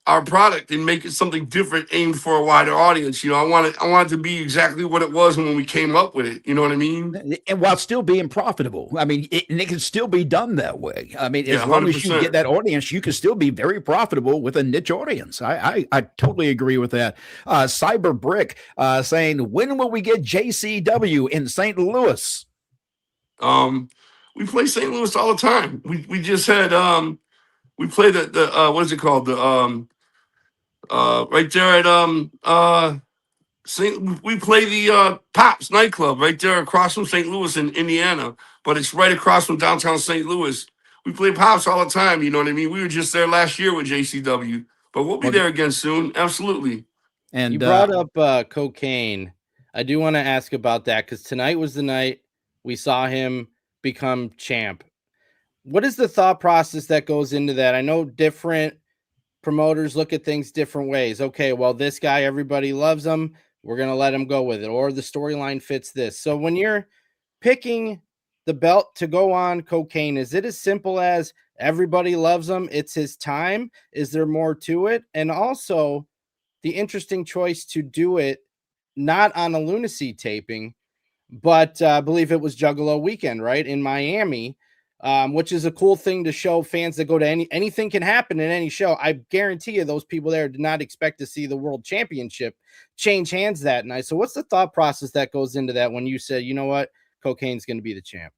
S7: our product and make it something different aimed for a wider audience. I want it to be exactly what it was when we came up with it. You know what I mean?
S1: And while still being profitable. I mean, it can still be done that way. I mean, as long as you
S7: 100%.
S1: get that audience, you can still be very profitable with a niche audience. I totally agree with that. Cyber Brick saying, when will we get JCW in St. Louis?
S7: We play St. Louis all the time. We just had we play the what is it called? The right there at we play the Pops nightclub right there across from St. Louis in Indiana, but it's right across from downtown St. Louis. We play Pops all the time, you know what I mean? We were just there last year with JCW, but we'll be there again soon. Absolutely.
S2: And you brought up cocaine. I do want to ask about that because tonight was the night we saw him become champ. What is the thought process that goes into that? I know different promoters look at things different ways. Okay, well, this guy, everybody loves him. We're going to let him go with it. Or the storyline fits this. So when you're picking the belt to go on cocaine, is it as simple as everybody loves him? It's his time. Is there more to it? And also the interesting choice to do it not on a Lunacy taping, but I believe it was Juggalo weekend, right? In Miami. Which is a cool thing to show fans that go to anything can happen in any show. I guarantee you those people there did not expect to see the World Championship change hands that night. So what's the thought process that goes into that when you say, you know what, cocaine's going to be the champ?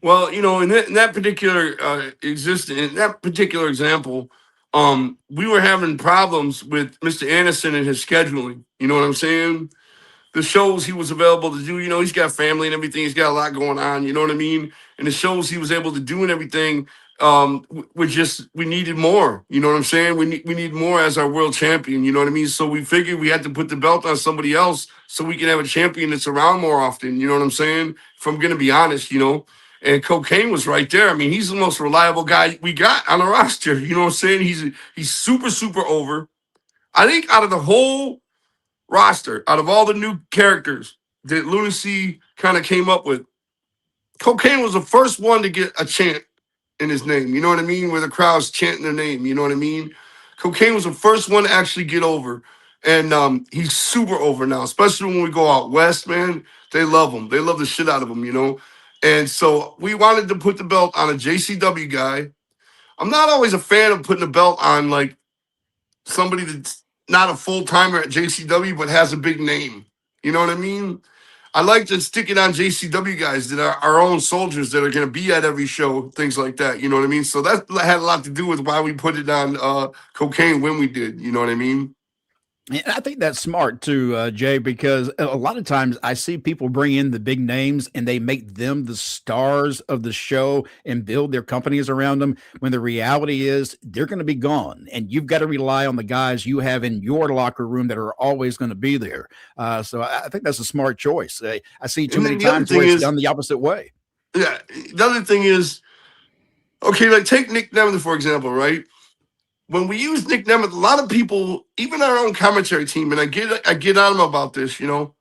S7: Well, in that particular in that particular example, we were having problems with Mr. Anderson and his scheduling. You know what I'm saying? The shows he was available to do, he's got family and everything. He's got a lot going on, you know what I mean? And the shows he was able to do and everything, we needed more, you know what I'm saying? We need more as our world champion, you know what I mean? So we figured we had to put the belt on somebody else so we can have a champion that's around more often, you know what I'm saying? If I'm going to be honest, and Cocaine was right there. I mean, he's the most reliable guy we got on the roster, you know what I'm saying? He's super, super over. I think out of the whole roster, out of all the new characters that Lunacy kind of came up with, Cocaine was the first one to get a chant in his name, you know what I mean? Where the crowd's chanting their name, you know what I mean? Cocaine was the first one to actually get over. And he's super over now, especially when we go out west, man. They love him. They love the shit out of him, And so we wanted to put the belt on a JCW guy. I'm not always a fan of putting the belt on, like, somebody that's not a full-timer at JCW, but has a big name. You know what I mean? I like to stick it on JCW guys that are our own soldiers that are going to be at every show, things like that. You know what I mean? So that had a lot to do with why we put it on Cocaine when we did. You know what I mean?
S1: And I think that's smart too, Jay, because a lot of times I see people bring in the big names and they make them the stars of the show and build their companies around them. When the reality is they're going to be gone, and you've got to rely on the guys you have in your locker room that are always going to be there. So I think that's a smart choice. I see too
S7: And
S1: many
S7: then the other
S1: times where
S7: thing
S1: it's
S7: is,
S1: done the opposite way.
S7: yeah, the other thing is, okay, like take Nick Nemeth, for example, right? When we use Nick Nemeth, a lot of people, even our own commentary team, and I get on them about this, you know,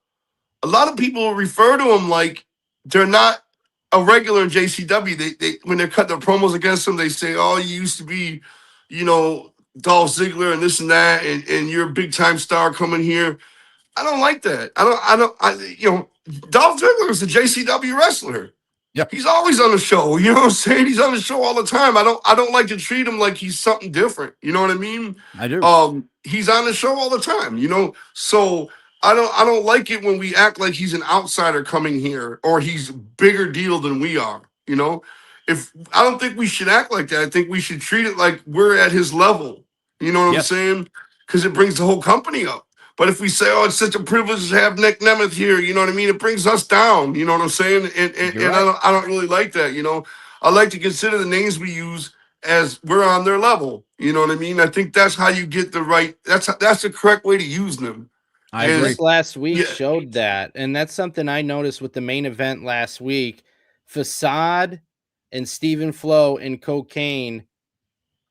S7: a lot of people refer to him like they're not a regular in JCW. They when they cut their promos against him, they say, "Oh, you used to be, you know, Dolph Ziggler and this and that, and you're a big time star coming here." I don't like that. You know, Dolph Ziggler is a JCW wrestler.
S1: Yeah,
S7: He's always on the show. You know what I'm saying? He's on the show all the time. I don't like to treat him like he's something different. You know what I mean?
S1: I do.
S7: He's on the show all the time, you know. So I don't like it when we act like he's an outsider coming here or he's bigger deal than we are, you know. If I don't think we should act like that. I think we should treat it like we're at his level. You know what I'm
S1: Yes.
S7: saying? Because it brings the whole company up. But if we say, "Oh, it's such a privilege to have Nick Nemeth here," you know what I mean? It brings us down. You know what I'm saying? And
S1: You're
S7: I don't really like that. You know, I like to consider the names we use as we're on their level. You know what I mean? I think that's how you get the right. That's the correct way to use them.
S1: I
S7: And
S1: agree.
S2: This last week
S7: Yeah.
S2: showed that, and that's something I noticed with the main event last week. Facade and Stephen Flo and Cocaine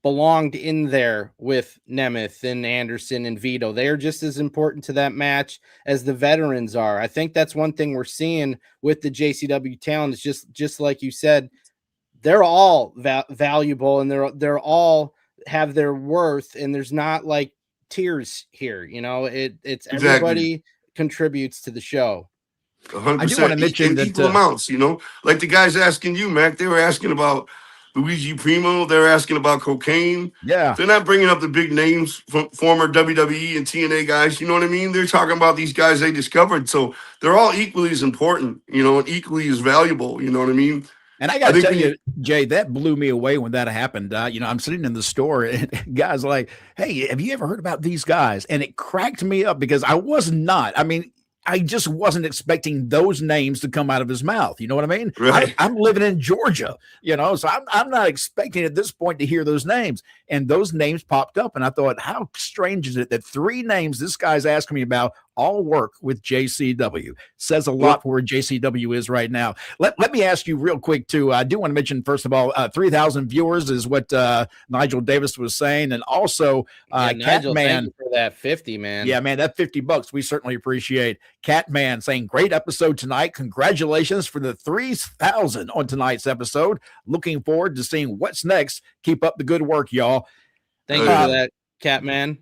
S2: belonged in there with Nemeth and Anderson and Vito. They are just as important to that match as the veterans are. I think that's one thing we're seeing with the JCW talent is just like you said, they're all valuable and they're all have their worth, and there's not like tiers here. You know, it's
S7: Exactly.
S2: everybody contributes to the show.
S7: 100%.
S1: I do want to mention
S7: in
S1: that
S7: equal amounts, you know, like the guys asking you, Mac, they were asking about Luigi Primo. They're asking about Cocaine.
S1: yeah.
S7: They're not bringing up the big names from former WWE and TNA guys. You know what I mean? They're talking about these guys they discovered. So they're all equally as important, you know, and equally as valuable. You know what I mean?
S1: And I got to
S7: think
S1: tell you, Jay, that blew me away when that happened. You know, I'm sitting in the store and guys like, "Hey, have you ever heard about these guys?" And it cracked me up because I was not. I mean, I just wasn't expecting those names to come out of his mouth. You know what I mean?
S7: Right.
S1: I'm living in Georgia, you know, so I'm not expecting at this point to hear those names. And those names popped up, and I thought, how strange is it that three names this guy's asking me about all work with JCW? Says a lot for where JCW is right now. Let me ask you real quick, too. I do want to mention, first of all, 3,000 viewers is what Nigel Davis was saying. And also,
S2: Nigel, thank
S1: Catman.
S2: you for that 50, man.
S1: Yeah, man, that $50 we certainly appreciate. Catman saying, "Great episode tonight. Congratulations for the 3,000 on tonight's episode. Looking forward to seeing what's next. Keep up the good work, y'all."
S2: Thank you for that, Catman.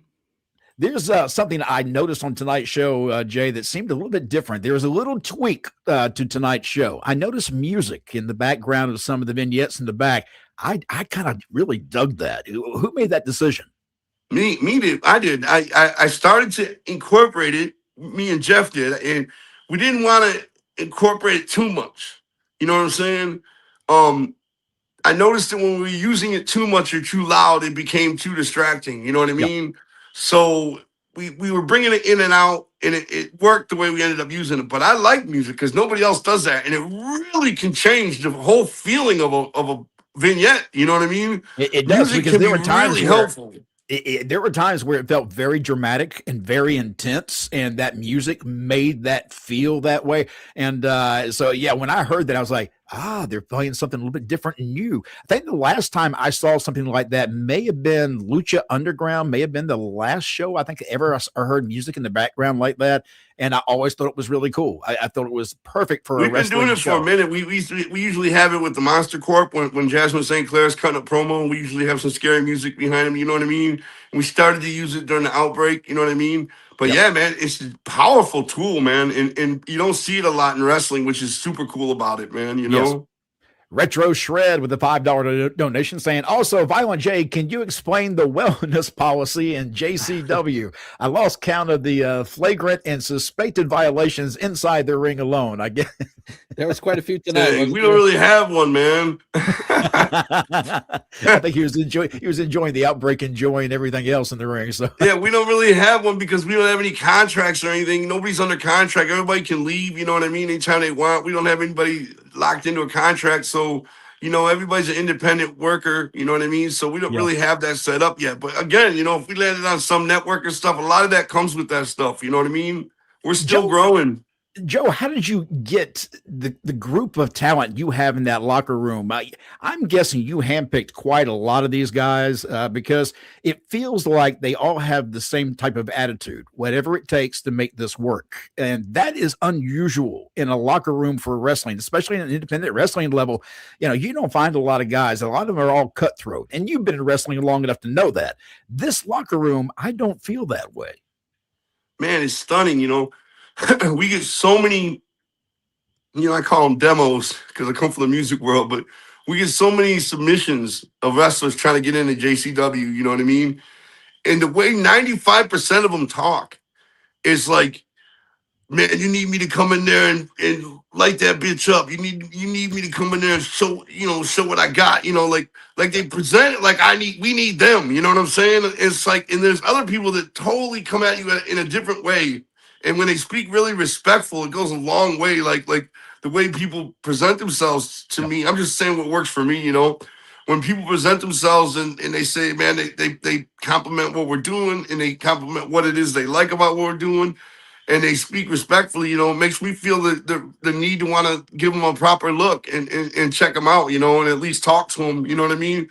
S1: There's something I noticed on tonight's show, Jay, that seemed a little bit different. There was a little tweak to tonight's show. I noticed music in the background of some of the vignettes in the back. I kind of really dug that. Who made that decision?
S7: Me did. I did. I started to incorporate it. Me and Jeff did, and we didn't want to incorporate it too much. You know what I'm saying? I noticed that when we were using it too much or too loud, it became too distracting. You know what I mean? So we were bringing it in and out, and it worked the way we ended up using it. But I like music because nobody else does that, and it really can change the whole feeling of a vignette. You know what I mean?
S1: It does,
S7: Music
S1: because
S7: can
S1: there
S7: be
S1: were times
S7: really
S1: where
S7: helpful.
S1: there were times where it felt very dramatic and very intense, and that music made that feel that way. And so, yeah, when I heard that, I was like, they're playing something a little bit different and new. I think the last time I saw something like that may have been Lucha Underground, may have been the last show I think ever I heard music in the background like that. And I always thought it was really cool. I thought it was perfect for a
S7: We've been
S1: wrestling
S7: doing it
S1: show.
S7: for a minute. We usually have it with the Monster Corp when Jasmine St. Clair's cutting a promo. We usually have some scary music behind him. You know what I mean? And we started to use it during the outbreak. You know what I mean? But yeah, man, it's a powerful tool, man. And you don't see it a lot in wrestling, which is super cool about it, man. You know?
S1: Retro Shred with a $5 donation saying, also, Violent J, can you explain the wellness policy in JCW? I lost count of the flagrant and suspected violations inside the ring alone. I guess
S2: there was quite a few tonight.
S7: Dang, we don't really have one, man.
S1: I think he was enjoying the outbreak, enjoying everything else in the ring. So
S7: yeah, we don't really have one because we don't have any contracts or anything. Nobody's under contract. Everybody can leave, you know what I mean, anytime they want. We don't have anybody locked into a contract. So, you know, everybody's an independent worker, you know what I mean? So we don't really have that set up yet. But again, you know, if we landed on some network or stuff, a lot of that comes with that stuff, you know what I mean? We're still growing.
S1: Joe, how did you get the group of talent you have in that locker room? I'm guessing you handpicked quite a lot of these guys because it feels like they all have the same type of attitude, whatever it takes to make this work. And that is unusual in a locker room for wrestling, especially in an independent wrestling level. You know, you don't find a lot of guys. A lot of them are all cutthroat. And you've been in wrestling long enough to know that. This locker room, I don't feel that way.
S7: Man, it's stunning, you know. We get so many, you know, I call them demos because I come from the music world, but we get so many submissions of wrestlers trying to get into JCW, you know what I mean? And the way 95% of them talk is like, man, you need me to come in there and light that bitch up. You need me to come in there and show what I got, you know, like they present it like we need them, you know what I'm saying? It's like, and there's other people that totally come at you in a different way. And when they speak really respectful, it goes a long way. Like the way people present themselves to me, I'm just saying what works for me, you know. When people present themselves and they say, man, they compliment what we're doing and they compliment what it is they like about what we're doing and they speak respectfully, you know, it makes me feel the need to want to give them a proper look and check them out, you know, and at least talk to them, you know what I mean?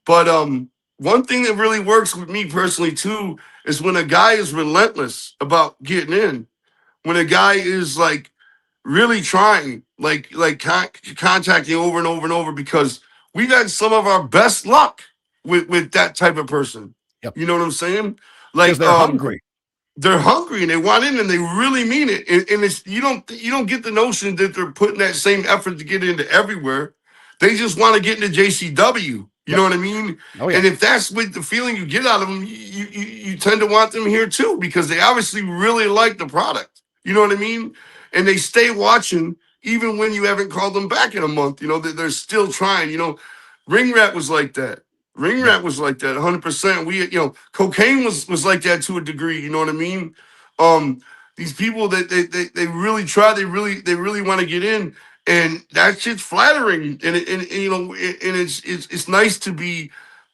S7: But one thing that really works with me personally too is when a guy is relentless about getting in, when a guy is like really trying, contacting over and over and over, because we've had some of our best luck with that type of person.
S1: Yep.
S7: You know what I'm saying? Like
S1: they're hungry.
S7: They're hungry and they want in and they really mean it. And it's you don't get the notion that they're putting that same effort to get into everywhere. They just want to get into JCW. You know what I mean?
S1: Oh, yeah.
S7: And if that's what the feeling you get out of them, you tend to want them here too, because they obviously really like the product. You know what I mean? And they stay watching even when you haven't called them back in a month. You know, they're still trying. You know, Ring Rat was like that. Ring Rat was like that 100%. Cocaine was like that to a degree. You know what I mean? These people that they really try, they really want to get in. And that shit's flattering, and you know, and it's nice to be,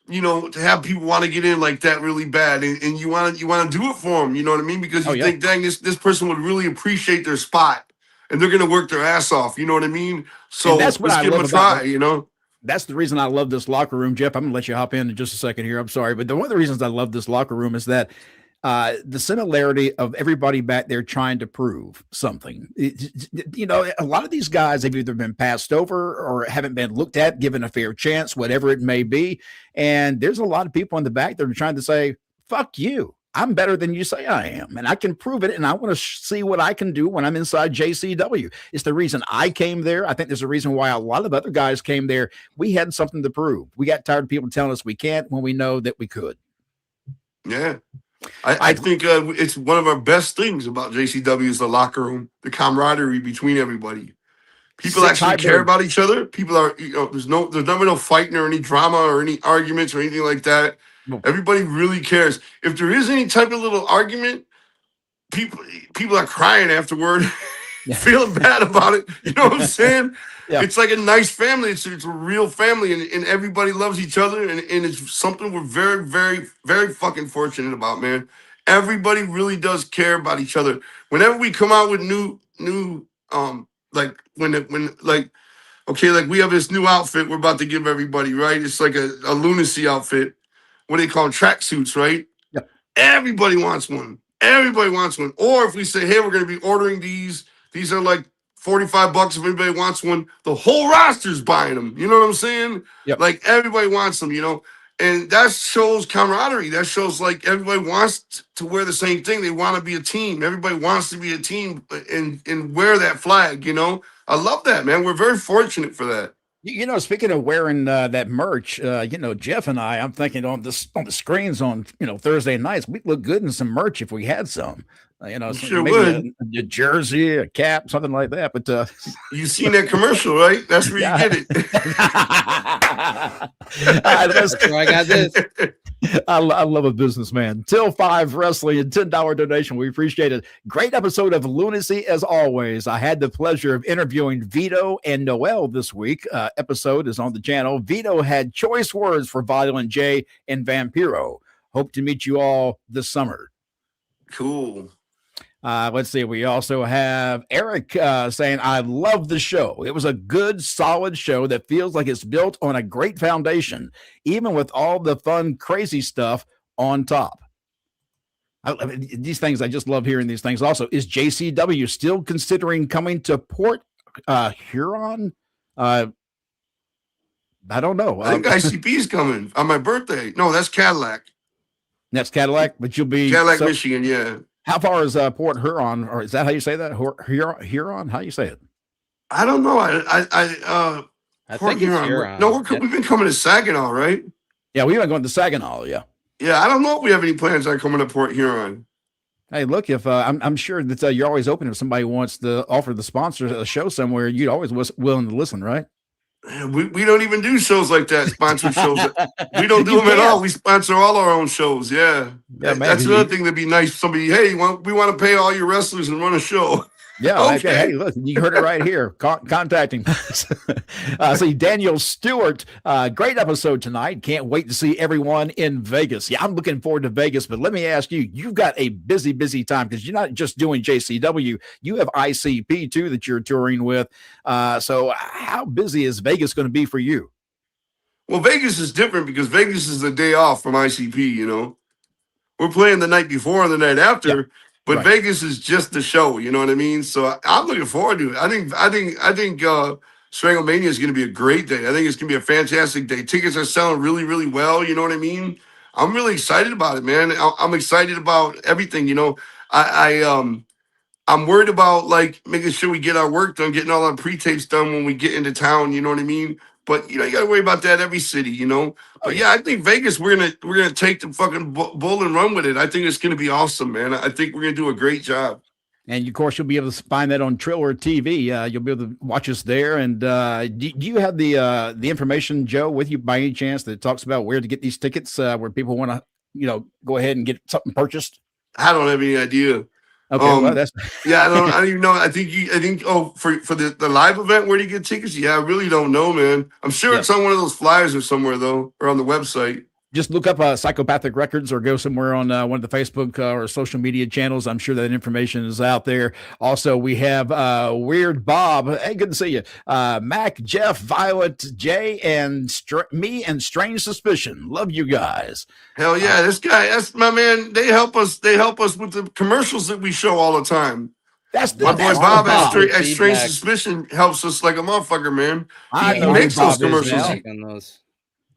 S7: you know, to have people want to get in like that really bad, and you want to do it for them, you know what I mean? Because you think, dang, this person would really appreciate their spot, and they're gonna work their ass off, you know what I mean? So
S1: and that's what
S7: let's give them a try, you know.
S1: That's the reason I love this locker room, Jeff. I'm gonna let you hop in just a second here. I'm sorry, but one of the reasons I love this locker room is that the similarity of everybody back there trying to prove something. You know, a lot of these guys have either been passed over or haven't been looked at, given a fair chance, whatever it may be. And there's a lot of people in the back that are trying to say, fuck you. I'm better than you say I am, and I can prove it, and I want to see what I can do when I'm inside JCW. It's the reason I came there. I think there's a reason why a lot of other guys came there. We had something to prove. We got tired of people telling us we can't when we know that we could.
S7: Yeah. I think it's one of our best things about JCW is the locker room, the camaraderie between everybody. People actually care about each other. People are, you know, there's never no fighting or any drama or any arguments or anything like that. No. Everybody really cares. If there is any type of little argument, people are crying afterward, feeling bad about it. You know what I'm saying? Yeah. It's like a nice family. It's a real family, and everybody loves each other, and it's something we're very, very, very fucking fortunate about, man. Everybody really does care about each other. Whenever we come out with new like we have this new outfit we're about to give everybody, right? It's like a lunacy outfit. What do they call them? Track suits, right? Yeah. Everybody wants one. Everybody wants one. Or if we say, hey, we're going to be ordering these are like $45 if anybody wants one, the whole roster's buying them. You know what I'm saying? Yep. Like everybody wants them, you know? And that shows camaraderie. That shows like everybody wants to wear the same thing. They want to be a team. Everybody wants to be a team and wear that flag, you know? I love that, man. We're very fortunate for that.
S1: You know, speaking of wearing that merch, you know, Jeff and I'm thinking on the screens on Thursday nights, we'd look good in some merch if we had some. You know,
S7: You sure
S1: maybe
S7: would.
S1: a jersey, a cap, something like that. But
S7: You seen that commercial, right? That's where
S1: yeah.
S7: you get it.
S2: That's where I got this.
S1: I love a businessman. Till 5 Wrestling and $10 donation. We appreciate it. Great episode of Lunacy as always. I had the pleasure of interviewing Vito and Noel this week. Episode is on the channel. Vito had choice words for Violent J and Vampiro. Hope to meet you all this summer.
S7: Cool.
S1: Let's see. We also have Eric saying, I love the show. It was a good, solid show that feels like it's built on a great foundation, even with all the fun, crazy stuff on top. I mean, these things, I just love hearing these things. Also, is JCW still considering coming to Port Huron? I don't know.
S7: I think ICP is coming on my birthday. No, that's Cadillac.
S1: That's Cadillac, but you'll be
S7: Cadillac, Michigan. Yeah.
S1: How far is Port Huron, or is that how you say that? Huron? How you say it?
S7: I don't know.
S2: I
S7: Port
S2: think it's
S7: Huron.
S2: Huron.
S7: No, we've been coming to Saginaw, right?
S1: Yeah, we were going to Saginaw. Yeah.
S7: Yeah, I don't know if we have any plans on coming to Port Huron.
S1: Hey, look, if I'm sure that you're always open if somebody wants to offer the sponsor a show somewhere, you'd always was willing to listen, right?
S7: We don't even do shows like that, sponsored shows. We don't do
S1: You
S7: them at
S1: can't.
S7: all. We sponsor all our own shows. Yeah.
S1: Yeah, man,
S7: That's another thing that'd be nice. Somebody, hey, we want to pay all your wrestlers and run a show.
S1: Yeah.
S7: Okay.
S1: Hey, look, you heard it right here. Contacting. See, Daniel Stewart, great episode tonight. Can't wait to see everyone in Vegas. Yeah, I'm looking forward to Vegas, but let me ask you, you've got a busy time because you're not just doing JCW. You have ICP too that you're touring with. So how busy is Vegas going to be for you?
S7: Well, Vegas is different because Vegas is the day off from ICP, you know. We're playing the night before and the night after.
S1: Yep.
S7: But
S1: Right.
S7: Vegas is just the show, you know what I mean? So I'm looking forward to it. I think Stranglemania is going to be a great day. I think it's going to be a fantastic day. Tickets are selling really well, you know what I mean? I'm really excited about it, man. I'm excited about everything, you know. I'm worried about like making sure we get our work done, getting all our pre-tapes done when we get into town, you know what I mean? But you know, you gotta worry about that every city, you know. But yeah, I think Vegas, we're gonna take the fucking bull and run with it. I think it's gonna be awesome, man. I think we're gonna do a great job.
S1: And of course, you'll be able to find that on Triller TV. You'll be able to watch us there. And do you have the information, Joe, with you by any chance that talks about where to get these tickets, where people want to, go ahead and get something purchased?
S7: I don't have any idea.
S1: Okay, well, that's
S7: Yeah, I don't even know. I think for the live event, where do you get tickets? Yeah, I really don't know, man. I'm sure it's on one of those flyers or somewhere though, or on the website.
S1: just look up Psychopathic Records or go somewhere on one of the Facebook or social media channels. I'm sure that information is out there. Also, we have Weird Bob. Hey, good to see you. Mac, Jeff, Violet, Jay, and me and Strange Suspicion. Love you guys.
S7: Hell yeah, this guy, that's my man. They help us with the commercials that we show all the time.
S1: That's
S7: My boy Bob at Strange
S2: Feedback.
S7: Suspicion helps us like a motherfucker, man.
S1: I
S7: He
S1: know
S7: makes
S1: who Bob
S7: those
S1: is
S7: commercials.
S1: now.
S2: On those.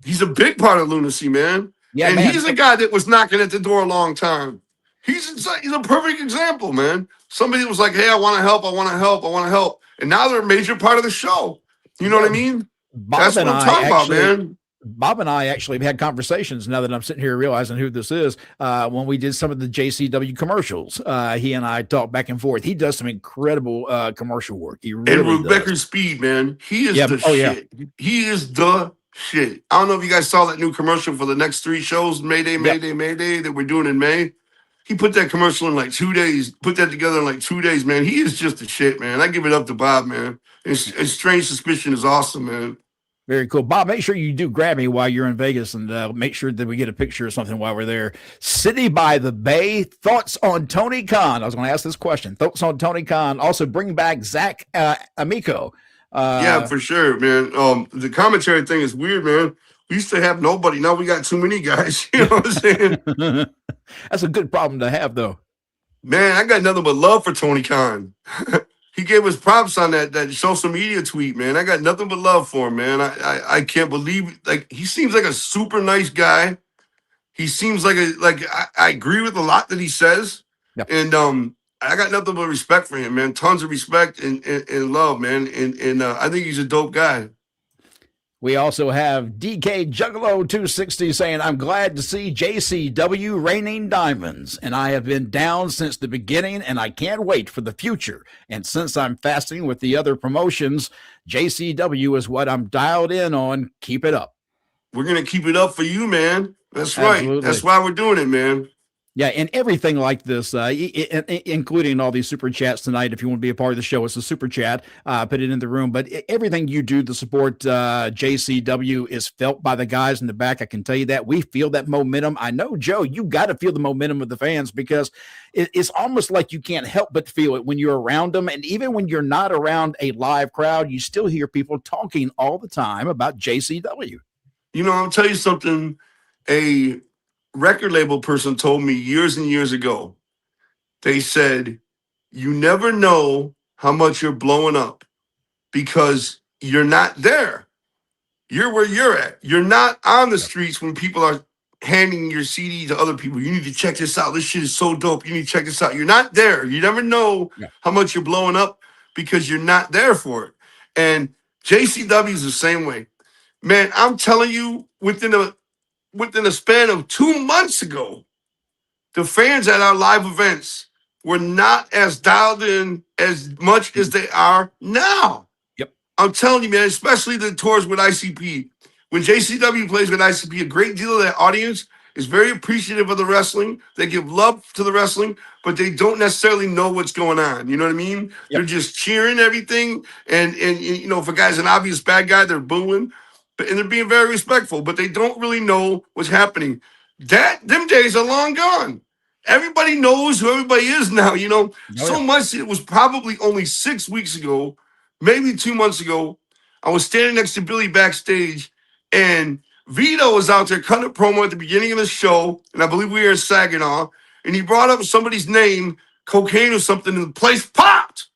S7: He's a big part of Lunacy, man.
S1: Yeah,
S7: and
S1: man.
S7: he's a guy that was knocking at the door a long time. He's a perfect example, man. Somebody that was like, hey, I want to help. And now they're a major part of the show. You know what I mean? That's what I'm talking about, man.
S1: Bob and I actually had conversations now that I'm sitting here realizing who this is. When we did some of the JCW commercials, he and I talked back and forth. He does some incredible commercial work. He really
S7: And Rebecca
S1: does.
S7: Speed, man. He is the
S1: Oh, yeah.
S7: shit. He is the shit. I don't know if you guys saw that new commercial for the next 3 shows, Mayday, that we're doing in May. He put that commercial in like 2 days, put that together in like 2 days, man. He is just the shit, man. I give it up to Bob, man. And Strange Suspicion is awesome, man.
S1: Very cool. Bob, make sure you do grab me while you're in Vegas and make sure that we get a picture or something while we're there. City by the Bay. Thoughts on Tony Khan? I was going to ask this question. Thoughts on Tony Khan. Also bring back Zach Amico.
S7: Yeah, for sure, man. The commentary thing is weird, man. We used to have nobody. Now we got too many guys. You know what I'm saying?
S1: That's a good problem to have, though.
S7: Man, I got nothing but love for Tony Khan. He gave us props on that social media tweet, man. I got nothing but love for him, man. I can't believe, like, he seems like a super nice guy. He seems like I agree with a lot that he says.
S1: Yep.
S7: And I got nothing but respect for him, man. Tons of respect and love, man. And I think he's a dope guy.
S1: We also have DK Juggalo 260 saying, I'm glad to see JCW raining diamonds, and I have been down since the beginning, and I can't wait for the future. And since I'm fasting with the other promotions, JCW is what I'm dialed in on. Keep it up.
S7: We're going to keep it up for you, man. That's right.
S1: Absolutely.
S7: That's why we're doing it, man.
S1: Yeah, and everything like this, including all these super chats tonight. If you want to be a part of the show, it's a super chat. Put it in the room. But everything you do to support JCW is felt by the guys in the back. I can tell you that. We feel that momentum. I know, Joe, you got to feel the momentum of the fans because it's almost like you can't help but feel it when you're around them. And even when you're not around a live crowd, you still hear people talking all the time about JCW.
S7: You know, I'll tell you something. A record label person told me years and years ago. They said, you never know how much you're blowing up because you're not there. You're where you're at. You're not on the streets when people are handing your CD to other people. You need to check this out. This shit is so dope. You need to check this out. You're not there. You never know how much you're blowing up because you're not there for it. And JCW is the same way. Man, I'm telling you, within a span of 2 months ago, the fans at our live events were not as dialed in as much as they are now.
S1: Yep.
S7: I'm telling you, man, especially the tours with ICP. When JCW plays with ICP, a great deal of that audience is very appreciative of the wrestling. They give love to the wrestling, but they don't necessarily know what's going on. You know what I mean? Yep. They're just cheering everything. And you know, if a guy's an obvious bad guy, they're booing. And they're being very respectful, but they don't really know what's happening. Them days are long gone. Everybody knows who everybody is now, you know. So much, it was probably only 6 weeks ago, maybe 2 months ago. I was standing next to Billy backstage, and Vito was out there cutting a promo at the beginning of the show, and I believe we were in Saginaw, and he brought up somebody's name, cocaine or something, and the place popped.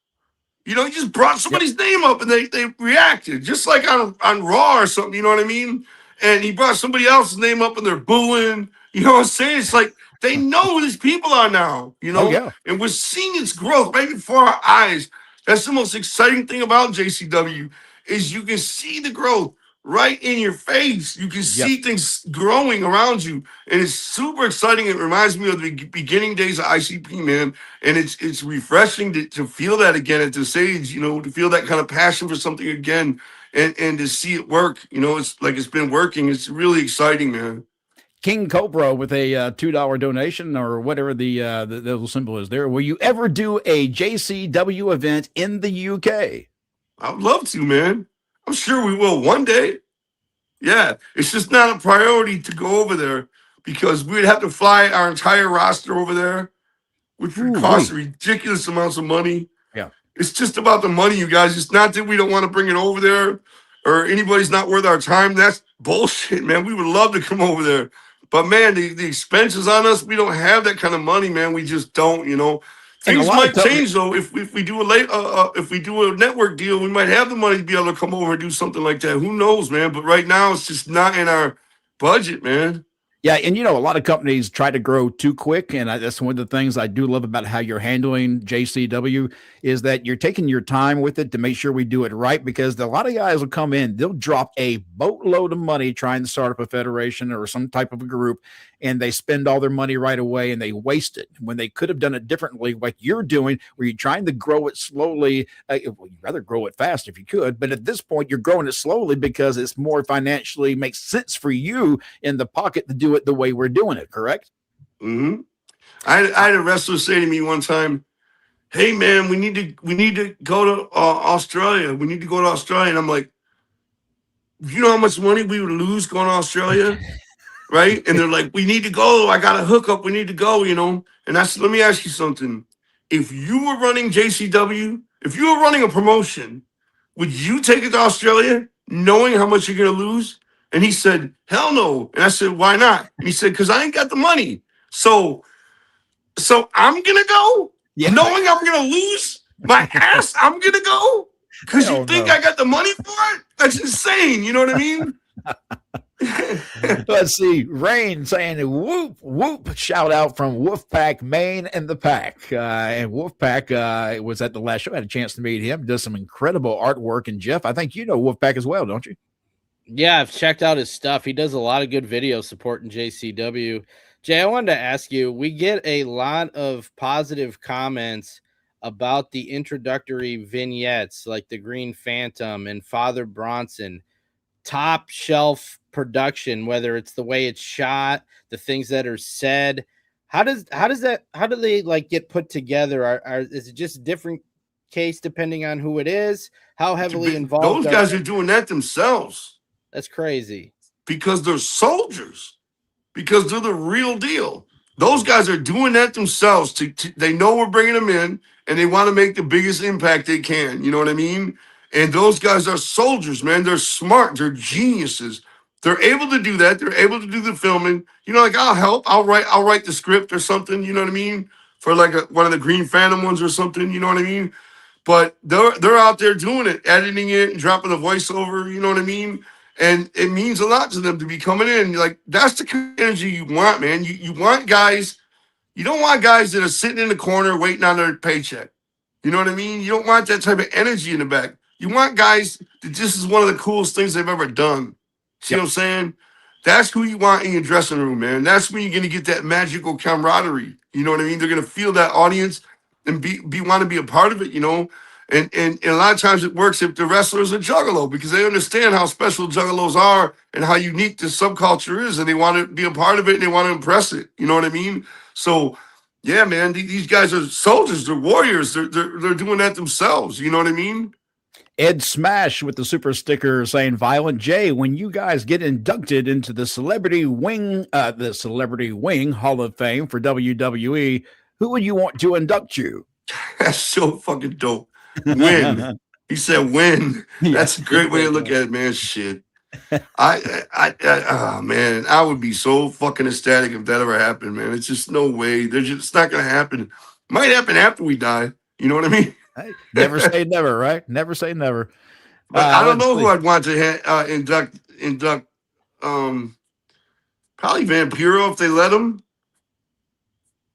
S7: You know, he just brought somebody's name up and they reacted, just like on Raw or something, you know what I mean? And he brought somebody else's name up and they're booing. You know what I'm saying? It's like they know who these people are now, you know? And we're seeing its growth right before our eyes. That's the most exciting thing about JCW is you can see the growth right in your face. You can see things growing around you. And it's super exciting. It reminds me of the beginning days of ICP, man. And it's refreshing to feel that again at this age, you know, to feel that kind of passion for something again and to see it work. You know, it's like it's been working. It's really exciting, man.
S1: King Cobra with a $2 donation or whatever the little symbol is there. Will you ever do a JCW event in the UK?
S7: I'd love to, man. I'm sure we will one day. Yeah, it's just not a priority to go over there because we'd have to fly our entire roster over there, which would cost ridiculous amounts of money.
S1: Yeah.
S7: It's just about the money, you guys. It's not that we don't want to bring it over there or anybody's not worth our time. That's bullshit, man. We would love to come over there. But, man, the expenses on us, we don't have that kind of money, man. We just don't, you know. Things might change though. If we do a network deal, we might have the money to be able to come over and do something like that. Who knows, man? But right now, it's just not in our budget, man.
S1: Yeah, and you know, a lot of companies try to grow too quick, and that's one of the things I do love about how you're handling JCW is that you're taking your time with it to make sure we do it right, because a lot of guys will come in, they'll drop a boatload of money trying to start up a federation or some type of a group, and they spend all their money right away and they waste it when they could have done it differently, like you're doing, where you're trying to grow it slowly. You'd rather grow it fast if you could, but at this point, you're growing it slowly because it's more financially makes sense for you in the pocket to do it the way we're doing it, correct?
S7: Mm-hmm. I had a wrestler say to me one time, "Hey man, we need to go to Australia. We need to go to Australia." And I'm like, "You know how much money we would lose going to Australia?" Right? And they're like, "We need to go. I got a hookup. We need to go, you know." And I said, "Let me ask you something. If you were running JCW, if you were running a promotion, would you take it to Australia knowing how much you're going to lose?" And he said, "Hell no." And I said, "Why not?" And he said, "Because I ain't got the money. So I'm going to go knowing I'm going to lose my ass. I'm going to go because you think I got the money for it? That's insane. You know what I mean?"
S1: Let's see. Rain saying whoop, whoop. Shout out from Wolfpack, Maine and the Pack. And Wolfpack was at the last show. I had a chance to meet him. Does some incredible artwork. And Jeff, I think you know Wolfpack as well, don't you?
S2: Yeah, I've checked out his stuff. He does a lot of good videos supporting JCW. Jay, I wanted to ask you, we get a lot of positive comments about the introductory vignettes like the Green Phantom and Father Bronson. Top shelf production, whether it's the way it's shot, the things that are said. How do they like get put together? Is it just different case depending on who it is? How heavily involved?
S7: Those guys are doing that themselves.
S2: That's crazy.
S7: Because they're soldiers. Because they're the real deal. Those guys are doing that themselves. They know we're bringing them in, and they want to make the biggest impact they can. You know what I mean? And those guys are soldiers, man. They're smart. They're geniuses. They're able to do that. They're able to do the filming. You know, like I'll help. I'll write the script or something. You know what I mean? For like one of the Green Phantom ones or something. You know what I mean? But they're out there doing it, editing it, and dropping the voiceover. You know what I mean? And it means a lot to them to be coming in. Like, that's the kind of energy you want, man. You want guys, you don't want guys that are sitting in the corner waiting on their paycheck. You know what I mean? You don't want that type of energy in the back. You want guys that this is one of the coolest things they've ever done. See what I'm saying? That's who you want in your dressing room, man. That's when you're going to get that magical camaraderie. You know what I mean? They're going to feel that audience and want to be a part of it, you know? And a lot of times it works if the wrestlers are Juggalo because they understand how special Juggalos are and how unique this subculture is, and they want to be a part of it and they want to impress it. You know what I mean? So, yeah, man, these guys are soldiers. They're warriors. They're doing that themselves. You know what I mean?
S1: Ed Smash with the super sticker saying, Violent J, when you guys get inducted into the Celebrity Wing Hall of Fame for WWE, who would you want to induct you?
S7: That's so fucking dope. Win. He said win. That's a great way to look at it, man. Shit. Oh man, I would be so fucking ecstatic if that ever happened, man. It's just no way. It's not gonna happen. Might happen after we die. You know what I mean?
S1: Hey, never say never, right? Never say never.
S7: But I don't know who I'd want to induct. Probably Vampiro if they let him.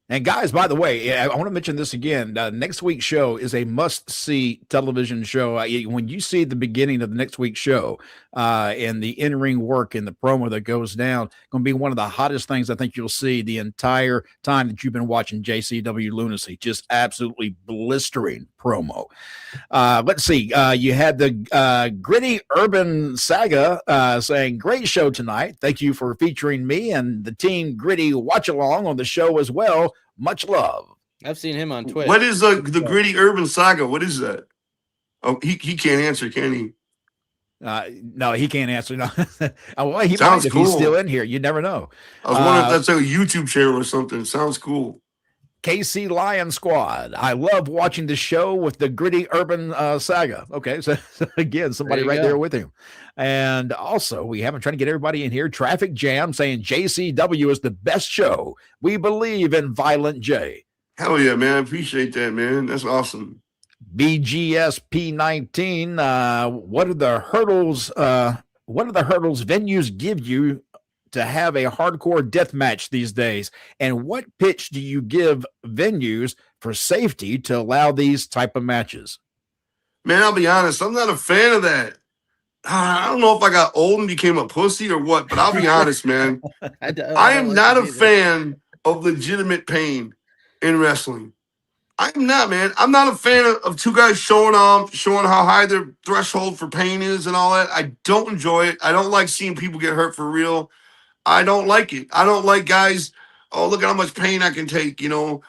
S1: And guys, by the way, I want to mention this again. Next week's show is a must-see television show. When you see the beginning of the next week's show and the in-ring work and the promo that goes down, going to be one of the hottest things I think you'll see the entire time that you've been watching JCW Lunacy. Just absolutely blistering promo. Let's see. You had the Gritty Urban Saga saying, great show tonight. Thank you for featuring me and the Team Gritty watch along on the show as well. Much love.
S2: I've seen him on Twitch.
S7: What is the Gritty Urban Saga? What is that? Oh, he can't answer, can he?
S1: No, he can't answer. No. Well, he
S7: Sounds
S1: might if
S7: cool.
S1: he's still in here. You never know.
S7: I was wondering if that's like a YouTube channel or something. Sounds cool.
S1: KC Lion Squad. I love watching the show with the Gritty Urban Saga. Okay, so again, somebody right there with him. And also, we haven't tried to get everybody in here. Traffic Jam saying JCW is the best show. We believe in Violent J.
S7: Hell yeah, man. I appreciate that, man. That's awesome.
S1: BGS P19. What are the hurdles? What are the hurdles venues give you to have a hardcore death match these days? And what pitch do you give venues for safety to allow these type of matches?
S7: Man, I'll be honest. I'm not a fan of that. I don't know if I got old and became a pussy or what, but I'll be honest, man. I am not a fan of legitimate pain in wrestling. I'm not, man. I'm not a fan of two guys showing how high their threshold for pain is and all that. I don't enjoy it. I don't like seeing people get hurt for real. I don't like it. I don't like guys, oh, look at how much pain I can take, you know.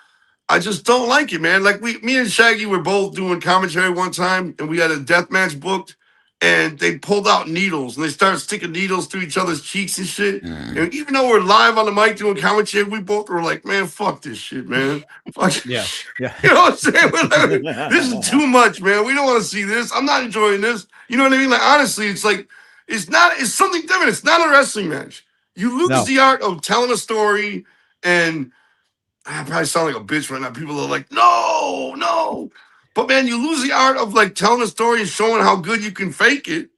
S7: I just don't like it, man. Like me and Shaggy were both doing commentary one time, and we had a death match booked, and they pulled out needles, and they started sticking needles through each other's cheeks and shit. And even though we're live on the mic doing commentary, we both were like, man, fuck this shit, man. Fuck
S1: yeah.
S7: You know what I'm saying? We're like, this is too much, man. We don't want to see this. I'm not enjoying this. You know what I mean? Like, honestly, it's like, it's something different. It's not a wrestling match. You lose the art of telling a story, and I probably sound like a bitch right now. People are like, no. But man, you lose the art of like telling a story and showing how good you can fake it,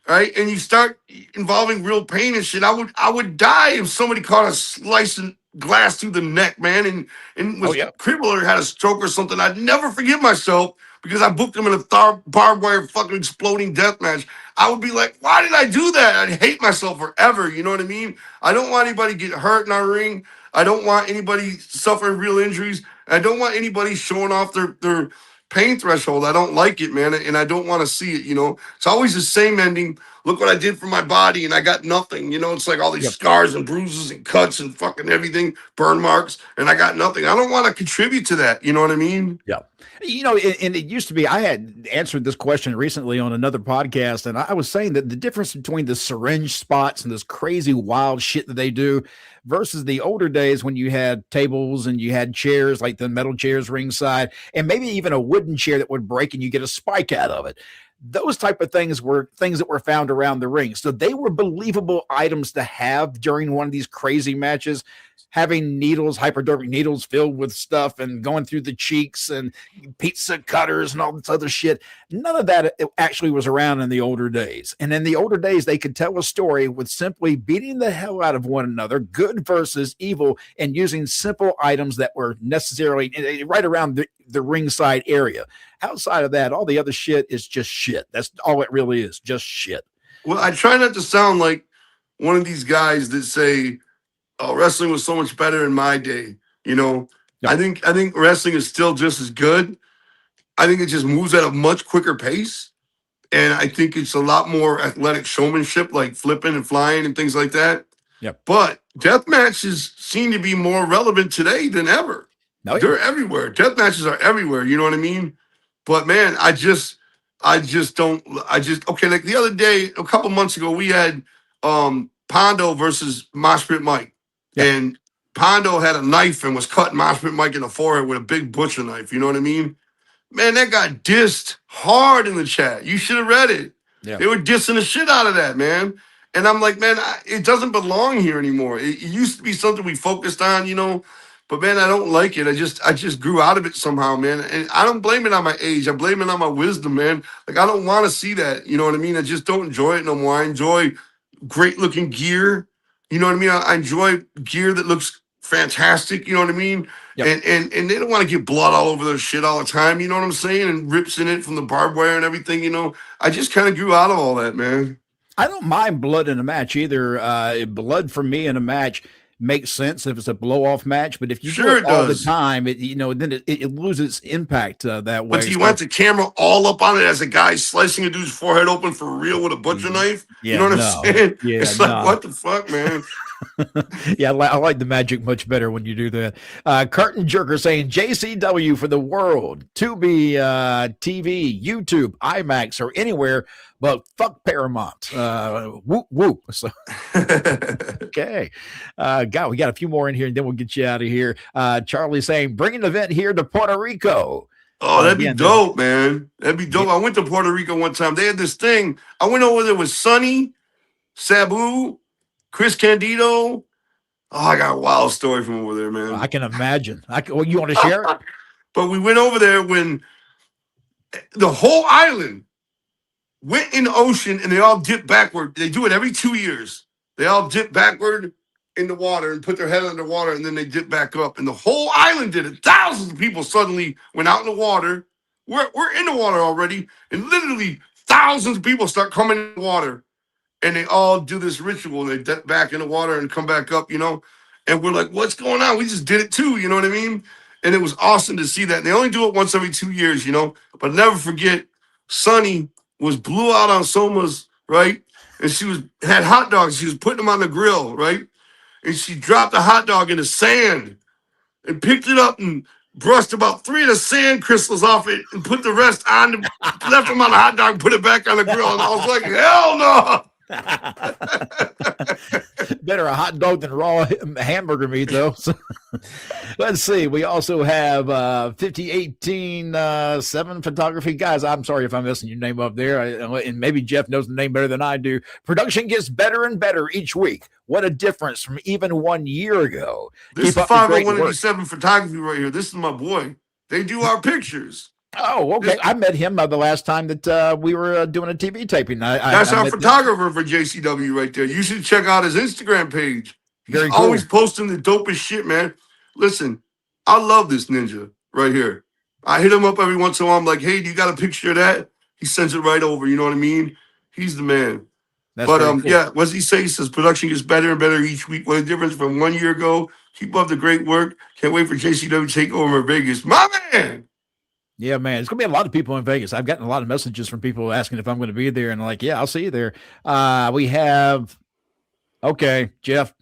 S7: right? And you start involving real pain and shit. I would die if somebody caught a slice of glass through the neck, man, and was crippled or had a stroke or something. I'd never forgive myself because I booked him in a barbed wire fucking exploding death match, I would be like, why did I do that? I'd hate myself forever. You know what I mean? I don't want anybody to get hurt in our ring. I don't want anybody suffering real injuries. I don't want anybody showing off their pain threshold. I don't like it, man, and I don't want to see it, you know? It's always the same ending. Look what I did for my body, and I got nothing. You know, it's like all these scars and bruises and cuts and fucking everything, burn marks, and I got nothing. I don't want to contribute to that. You know what I mean?
S1: Yeah. You know, and it used to be, I had answered this question recently on another podcast, and I was saying that the difference between the syringe spots and this crazy wild shit that they do versus the older days when you had tables and you had chairs, like the metal chairs ringside, and maybe even a wooden chair that would break and you get a spike out of it. Those type of things were things that were found around the ring. So they were believable items to have during one of these crazy matches, having needles, hypodermic needles filled with stuff and going through the cheeks and pizza cutters and all this other shit. None of that actually was around in the older days. And in the older days, they could tell a story with simply beating the hell out of one another, good versus evil, and using simple items that were necessarily right around the ringside area. Outside of that, all the other shit is just shit. That's all it really is, just shit.
S7: Well, I try not to sound like one of these guys that say, oh, wrestling was so much better in my day. You know,
S1: Yeah.
S7: I think wrestling is still just as good. I think it just moves at a much quicker pace. And I think it's a lot more athletic showmanship, like flipping and flying and things like that.
S1: Yep.
S7: But death matches seem to be more relevant today than ever.
S1: No,
S7: They're everywhere. Death matches are everywhere. You know what I mean? But man, okay, like the other day, a couple months ago, we had Pondo versus Mosh Pit Mike.
S1: Yeah.
S7: And Pondo had a knife and was cutting Mosh Pit Mike in the forehead with a big butcher knife. You know what I mean? Man, that got dissed hard in the chat. You should have read it.
S1: Yeah.
S7: They were dissing the shit out of that, man. And I'm like, man, it doesn't belong here anymore. It used to be something we focused on, you know. But man, I don't like it. I just grew out of it somehow, man. And I don't blame it on my age. I blame it on my wisdom, man. Like, I don't want to see that. You know what I mean? I just don't enjoy it no more. I enjoy great looking gear. You know what I mean? I enjoy gear that looks fantastic. You know what I mean?
S1: Yep.
S7: And they don't want to get blood all over their shit all the time. You know what I'm saying? And rips in it from the barbed wire and everything. You know, I just kind of grew out of all that, man.
S1: I don't mind blood in a match either. Blood for me in a match makes sense if it's a blow-off match, but if you do it all the time, then it loses impact that way.
S7: But do you want the camera all up on it as a guy slicing a dude's forehead open for real with a butcher knife?
S1: Yeah,
S7: you know what I'm saying?
S1: Yeah,
S7: it's like, what the fuck, man?
S1: Yeah, I like the magic much better when you do that. Curtain Jerker saying JCW for the world, Tubi, TV, YouTube, IMAX, or anywhere, but fuck Paramount. Whoop, whoop. So, okay. God, we got a few more in here, and then we'll get you out of here. Charlie saying, bring an event here to Puerto Rico.
S7: Oh, that'd be dope, man. That'd be dope. Yeah. I went to Puerto Rico one time. They had this thing. I went over there with Sonny, Sabu, Chris Candido. Oh, I got a wild story from over there, man.
S1: I can imagine. Well, you want to share it?
S7: But we went over there when the whole island went in the ocean and they all dipped backward. They do it every 2 years. They all dip backward in the water and put their head underwater, and then they dip back up. And the whole island did it. Thousands of people suddenly went out in the water. We're in the water already, and literally thousands of people start coming in the water. And they all do this ritual. They dip back in the water and come back up, you know? And we're like, what's going on? We just did it too, you know what I mean? And it was awesome to see that. And they only do it once every 2 years, you know? But never forget, Sonny was blew out on Soma's, right? And she had hot dogs. She was putting them on the grill, right? And she dropped a hot dog in the sand and picked it up and brushed about 3 of the sand crystals off it and put the rest on, left them on the hot dog, put it back on the grill. And I was like, hell no!
S1: Better a hot dog than raw hamburger meat, though. So, let's see. We also have 7 photography. Guys, I'm sorry if I'm messing your name up there. And maybe Jeff knows the name better than I do. Production gets better and better each week. What a difference from even 1 year ago.
S7: This is 50187 photography right here. This is my boy. They do our pictures.
S1: Oh, okay. I met him the last time that we were doing a TV taping.
S7: That's our photographer for JCW right there. You should check out his Instagram page. He's always posting the dopest shit, man. Listen, I love this ninja right here. I hit him up every once in a while. I'm like, hey, do you got a picture of that? He sends it right over. You know what I mean? He's the man.
S1: That's
S7: But
S1: very cool.
S7: yeah, what does he say? He says production gets better and better each week. What a difference from 1 year ago. Keep up the great work. Can't wait for JCW Takeover in Vegas. My man.
S1: Yeah, man. It's going to be a lot of people in Vegas. I've gotten a lot of messages from people asking if I'm going to be there, and like, yeah, I'll see you there. We have, okay, Jeff,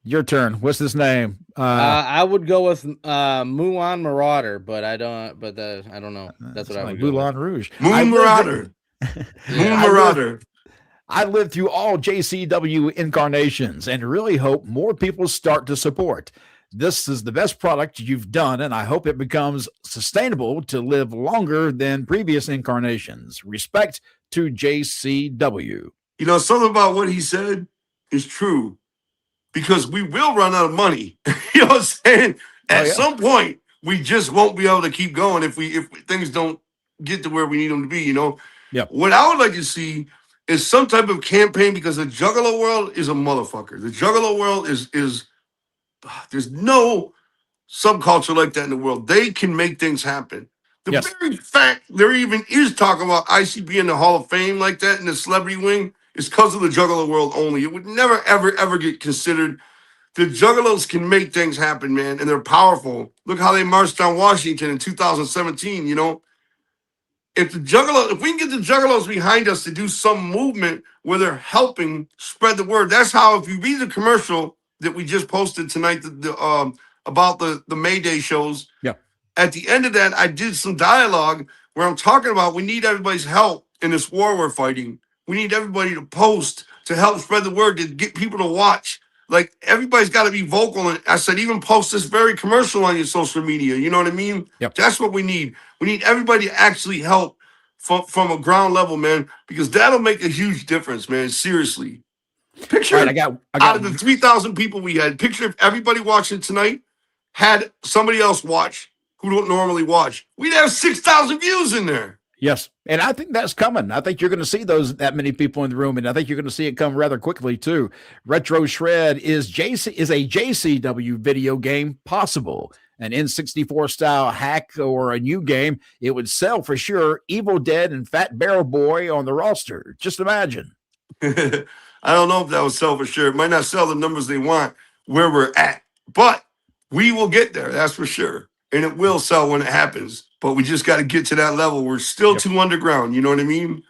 S1: your turn. What's this name?
S2: I would go with Moulin Marauder, but I don't know. That's what I would go
S1: Moulin
S2: with.
S1: Rouge.
S7: Moon Marauder. Moon Marauder.
S1: I lived through all JCW incarnations and really hope more people start to support. This is the best product you've done, and I hope it becomes sustainable to live longer than previous incarnations. Respect to JCW.
S7: You know, something about what he said is true because we will run out of money. You know what I'm saying? At some point, we just won't be able to keep going if things don't get to where we need them to be, you know?
S1: Yep.
S7: What I would like to see is some type of campaign because the Juggalo world is a motherfucker. The Juggalo world is there's no subculture like that in the world. They can make things happen. The very fact there even is talk about ICP in the Hall of Fame like that in the celebrity wing is because of the Juggalo world only. It would never, ever, ever get considered. The Juggalos can make things happen, man, and they're powerful. Look how they marched down Washington in 2017, you know? If we can get the Juggalos behind us to do some movement where they're helping spread the word, that's how, if you read the commercial that we just posted tonight about the May Day shows, at the end of that, I did some dialogue where I'm talking about we need everybody's help in this war we're fighting. We need everybody to post to help spread the word, to get people to watch. Like, everybody's got to be vocal. And I said, even post this very commercial on your social media. You know what I mean? That's what we need. We need everybody to actually help from a ground level, man, because that'll make a huge difference, man. Seriously. Picture
S1: I got
S7: out of the 3,000 people we had, picture if everybody watching tonight had somebody else watch who don't normally watch. We'd have 6,000 views in there.
S1: Yes, and I think that's coming. I think you're going to see that many people in the room, and I think you're going to see it come rather quickly too. Retro Shred is a JCW video game possible? An N64 style hack or a new game? It would sell for sure. Evil Dead and Fat Barrel Boy on the roster. Just imagine.
S7: I don't know if that will sell for sure. It might not sell the numbers they want where we're at, but we will get there. That's for sure. And it will sell when it happens, but we just got to get to that level. We're still too underground. You know what I mean?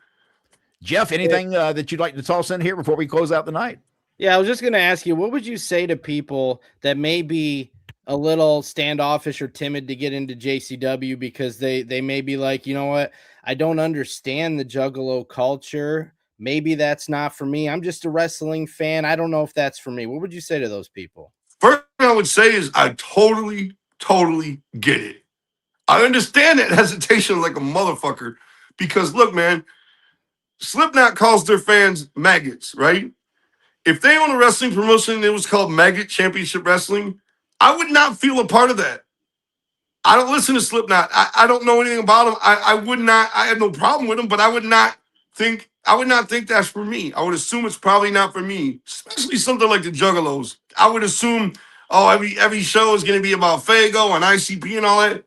S1: Jeff, anything that you'd like to toss in here before we close out the night?
S2: Yeah, I was just going to ask you, what would you say to people that may be a little standoffish or timid to get into JCW because they may be like, you know what, I don't understand the Juggalo culture. Maybe that's not for me. I'm just a wrestling fan. I don't know if that's for me. What would you say to those people?
S7: First thing I would say is I totally get it. I understand that hesitation like a motherfucker because look, man, Slipknot calls their fans maggots, right? If they own a wrestling promotion and it was called Maggot Championship Wrestling, I would not feel a part of that. I don't listen to Slipknot. I don't know anything about them. I would not. I have no problem with them, but I would not think that's for me. I would assume it's probably not for me, especially something like the Juggalos. I would assume, every show is going to be about Faygo and ICP and all that.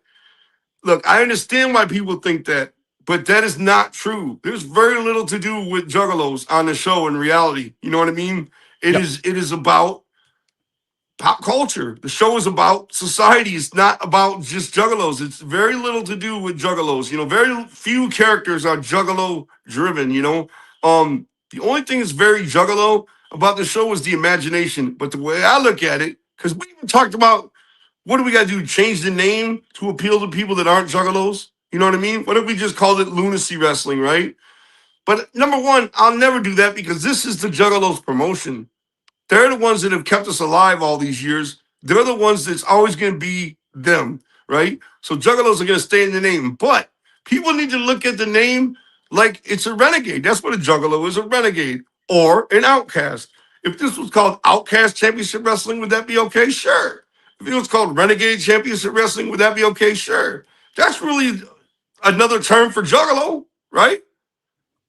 S7: Look, I understand why people think that, but that is not true. There's very little to do with Juggalos on the show in reality. You know what I mean? It is about pop culture. The show is about society. It's not about just Juggalos. It's very little to do with Juggalos. You know, very few characters are Juggalo driven, you know. The only thing that's very Juggalo about the show is the imagination. But the way I look at it, because we even talked about, what do we got to do? Change the name to appeal to people that aren't Juggalos? You know what I mean? What if we just called it Lunacy Wrestling, right? But number one, I'll never do that because this is the Juggalos promotion. They're the ones that have kept us alive all these years. They're the ones that's always going to be them, right? So Juggalos are going to stay in the name. But people need to look at the name like it's a renegade. That's what a Juggalo is, a renegade or an outcast. If this was called Outcast Championship Wrestling, would that be okay? Sure. If it was called Renegade Championship Wrestling, would that be okay? Sure. That's really another term for Juggalo, right?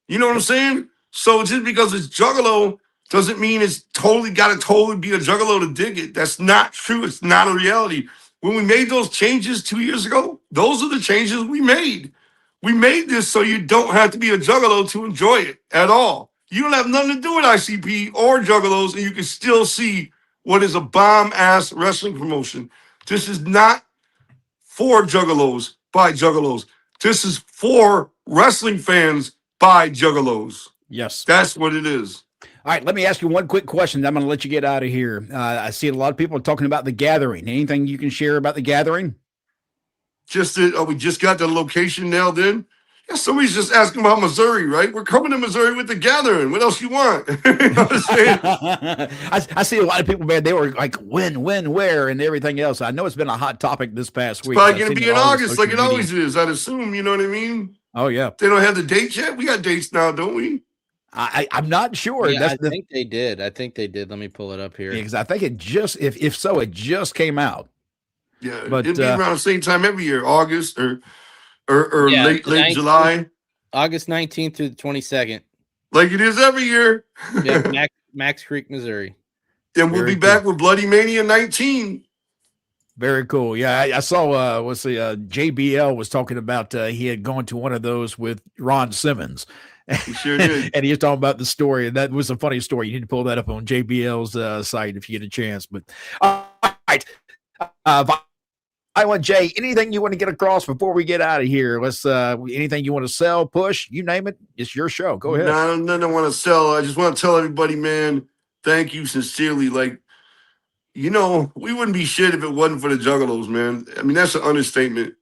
S7: You know what I'm saying? So just because it's Juggalo doesn't mean it's got to totally be a Juggalo to dig it. That's not true. It's not a reality. When we made those changes 2 years ago, those are the changes we made. We made this so you don't have to be a Juggalo to enjoy it at all. You don't have nothing to do with ICP or Juggalos, and you can still see what is a bomb-ass wrestling promotion. This is not for Juggalos by Juggalos. This is for wrestling fans by Juggalos.
S1: Yes.
S7: That's what it is.
S1: All right, let me ask you one quick question. I'm going to let you get out of here. I see a lot of people talking about the gathering. Anything you can share about the gathering?
S7: Just that we just got the location nailed in. Yeah, somebody's just asking about Missouri, right? We're coming to Missouri with the gathering. What else you want? You know what I'm saying?
S1: I see a lot of people, man. They were like, when, where, and everything else. I know it's been a hot topic this past week.
S7: Probably going to be in August, like it always is. I'd assume. You know what I mean?
S1: Oh yeah.
S7: They don't have the date yet. We got dates now, don't we?
S1: I'm not sure.
S2: Yeah, I think they did. I think they did. Let me pull it up here.
S1: Because I think it just, if so, it just came out.
S7: Yeah,
S1: but
S7: it'd be around the same time every year, August or late July.
S2: August 19th through the 22nd.
S7: Like it is every year.
S2: Yeah, Max Creek, Missouri.
S7: And we'll be back with Bloody Mania 19.
S1: Very cool. Yeah, I saw JBL was talking about he had gone to one of those with Ron Simmons.
S7: He sure did.
S1: And he was talking about the story, and that was a funny story. You need to pull that up on JBL's site if you get a chance. But all right. I want Jay, anything you want to get across before we get out of here? Let's anything you want to sell, push, you name it. It's your show. Go ahead.
S7: No, nothing I want to sell. I just want to tell everybody, man, thank you sincerely. Like, you know, we wouldn't be shit if it wasn't for the Juggalos, man. I mean, that's an understatement.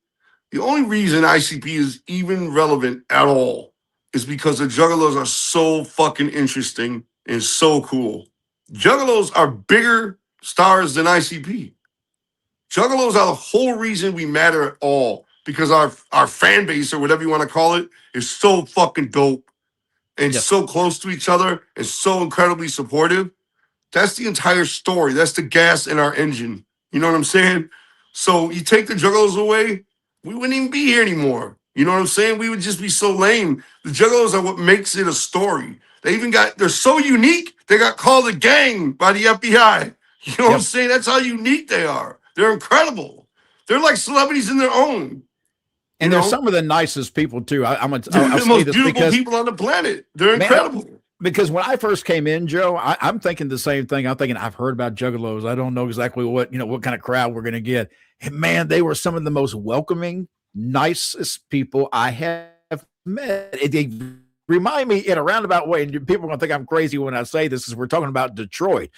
S7: The only reason ICP is even relevant at all is because the Juggalos are so fucking interesting and so cool. Juggalos are bigger stars than ICP. Juggalos are the whole reason we matter at all, because our fan base, or whatever you want to call it, is so fucking dope and so close to each other and so incredibly supportive. That's the entire story. That's the gas in our engine. You know what I'm saying? So you take the Juggalos away, we wouldn't even be here anymore. You know what I'm saying? We would just be so lame. The Juggalos are what makes it a story. They're so unique, they got called a gang by the FBI. You know what I'm saying? That's how unique they are. They're incredible. They're like celebrities in their own.
S1: And they're some of the nicest people too.
S7: They're the most beautiful people on the planet. They're incredible.
S1: Because when I first came in, Joe, I'm thinking the same thing. I'm thinking I've heard about Juggalos. I don't know exactly what kind of crowd we're going to get. And man, they were some of the most welcoming, nicest people I have met. They remind me in a roundabout way, and people are going to think I'm crazy when I say this, because we're talking about Detroit.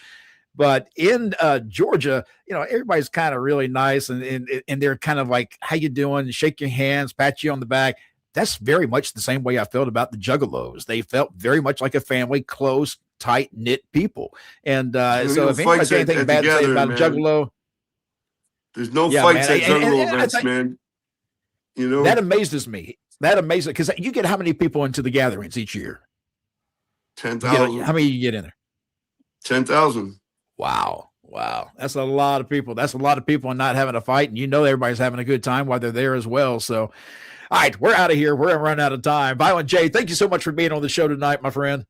S1: But in Georgia, everybody's kind of really nice, and they're kind of like, how you doing? Shake your hands, pat you on the back. That's very much the same way I felt about the Juggalos. They felt very much like a family, close, tight-knit people. And so if anybody's got anything bad to say about a Juggalo,
S7: there's no fights at Juggalo events, man.
S1: That amazes me. That amazes, because you get how many people into the gatherings each year?
S7: 10,000.
S1: How many you get in there?
S7: 10,000.
S1: Wow. That's a lot of people. That's a lot of people and not having a fight. And everybody's having a good time while they're there as well. So, all right, we're out of here. We're going to run out of time. Violent J, thank you so much for being on the show tonight, my friend.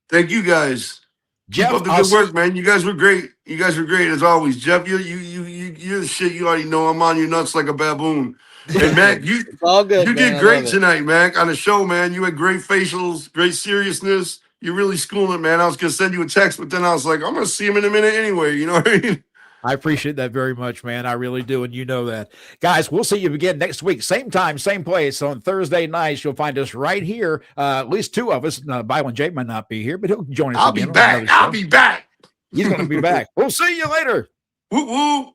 S7: Thank you, guys.
S1: Jeff,
S7: keep up the good work, man. You guys were great. You guys were great as always. Jeff, you're the shit. You already know. I'm on your nuts like a baboon. And Mac, you did great tonight, Mac, on the show, man. You had great facials, great seriousness. You're really schooling it, man. I was going to send you a text, but then I was like, I'm going to see him in a minute anyway. You know what I mean?
S1: I appreciate that very much, man. I really do, and you know that. Guys, we'll see you again next week. Same time, same place. On Thursday nights, you'll find us right here. At least two of us. Byron J might not be here, but he'll join us
S7: I'll
S1: again.
S7: Be back. I'll be back.
S1: He's going to be back. We'll see you later.
S7: Woo woo.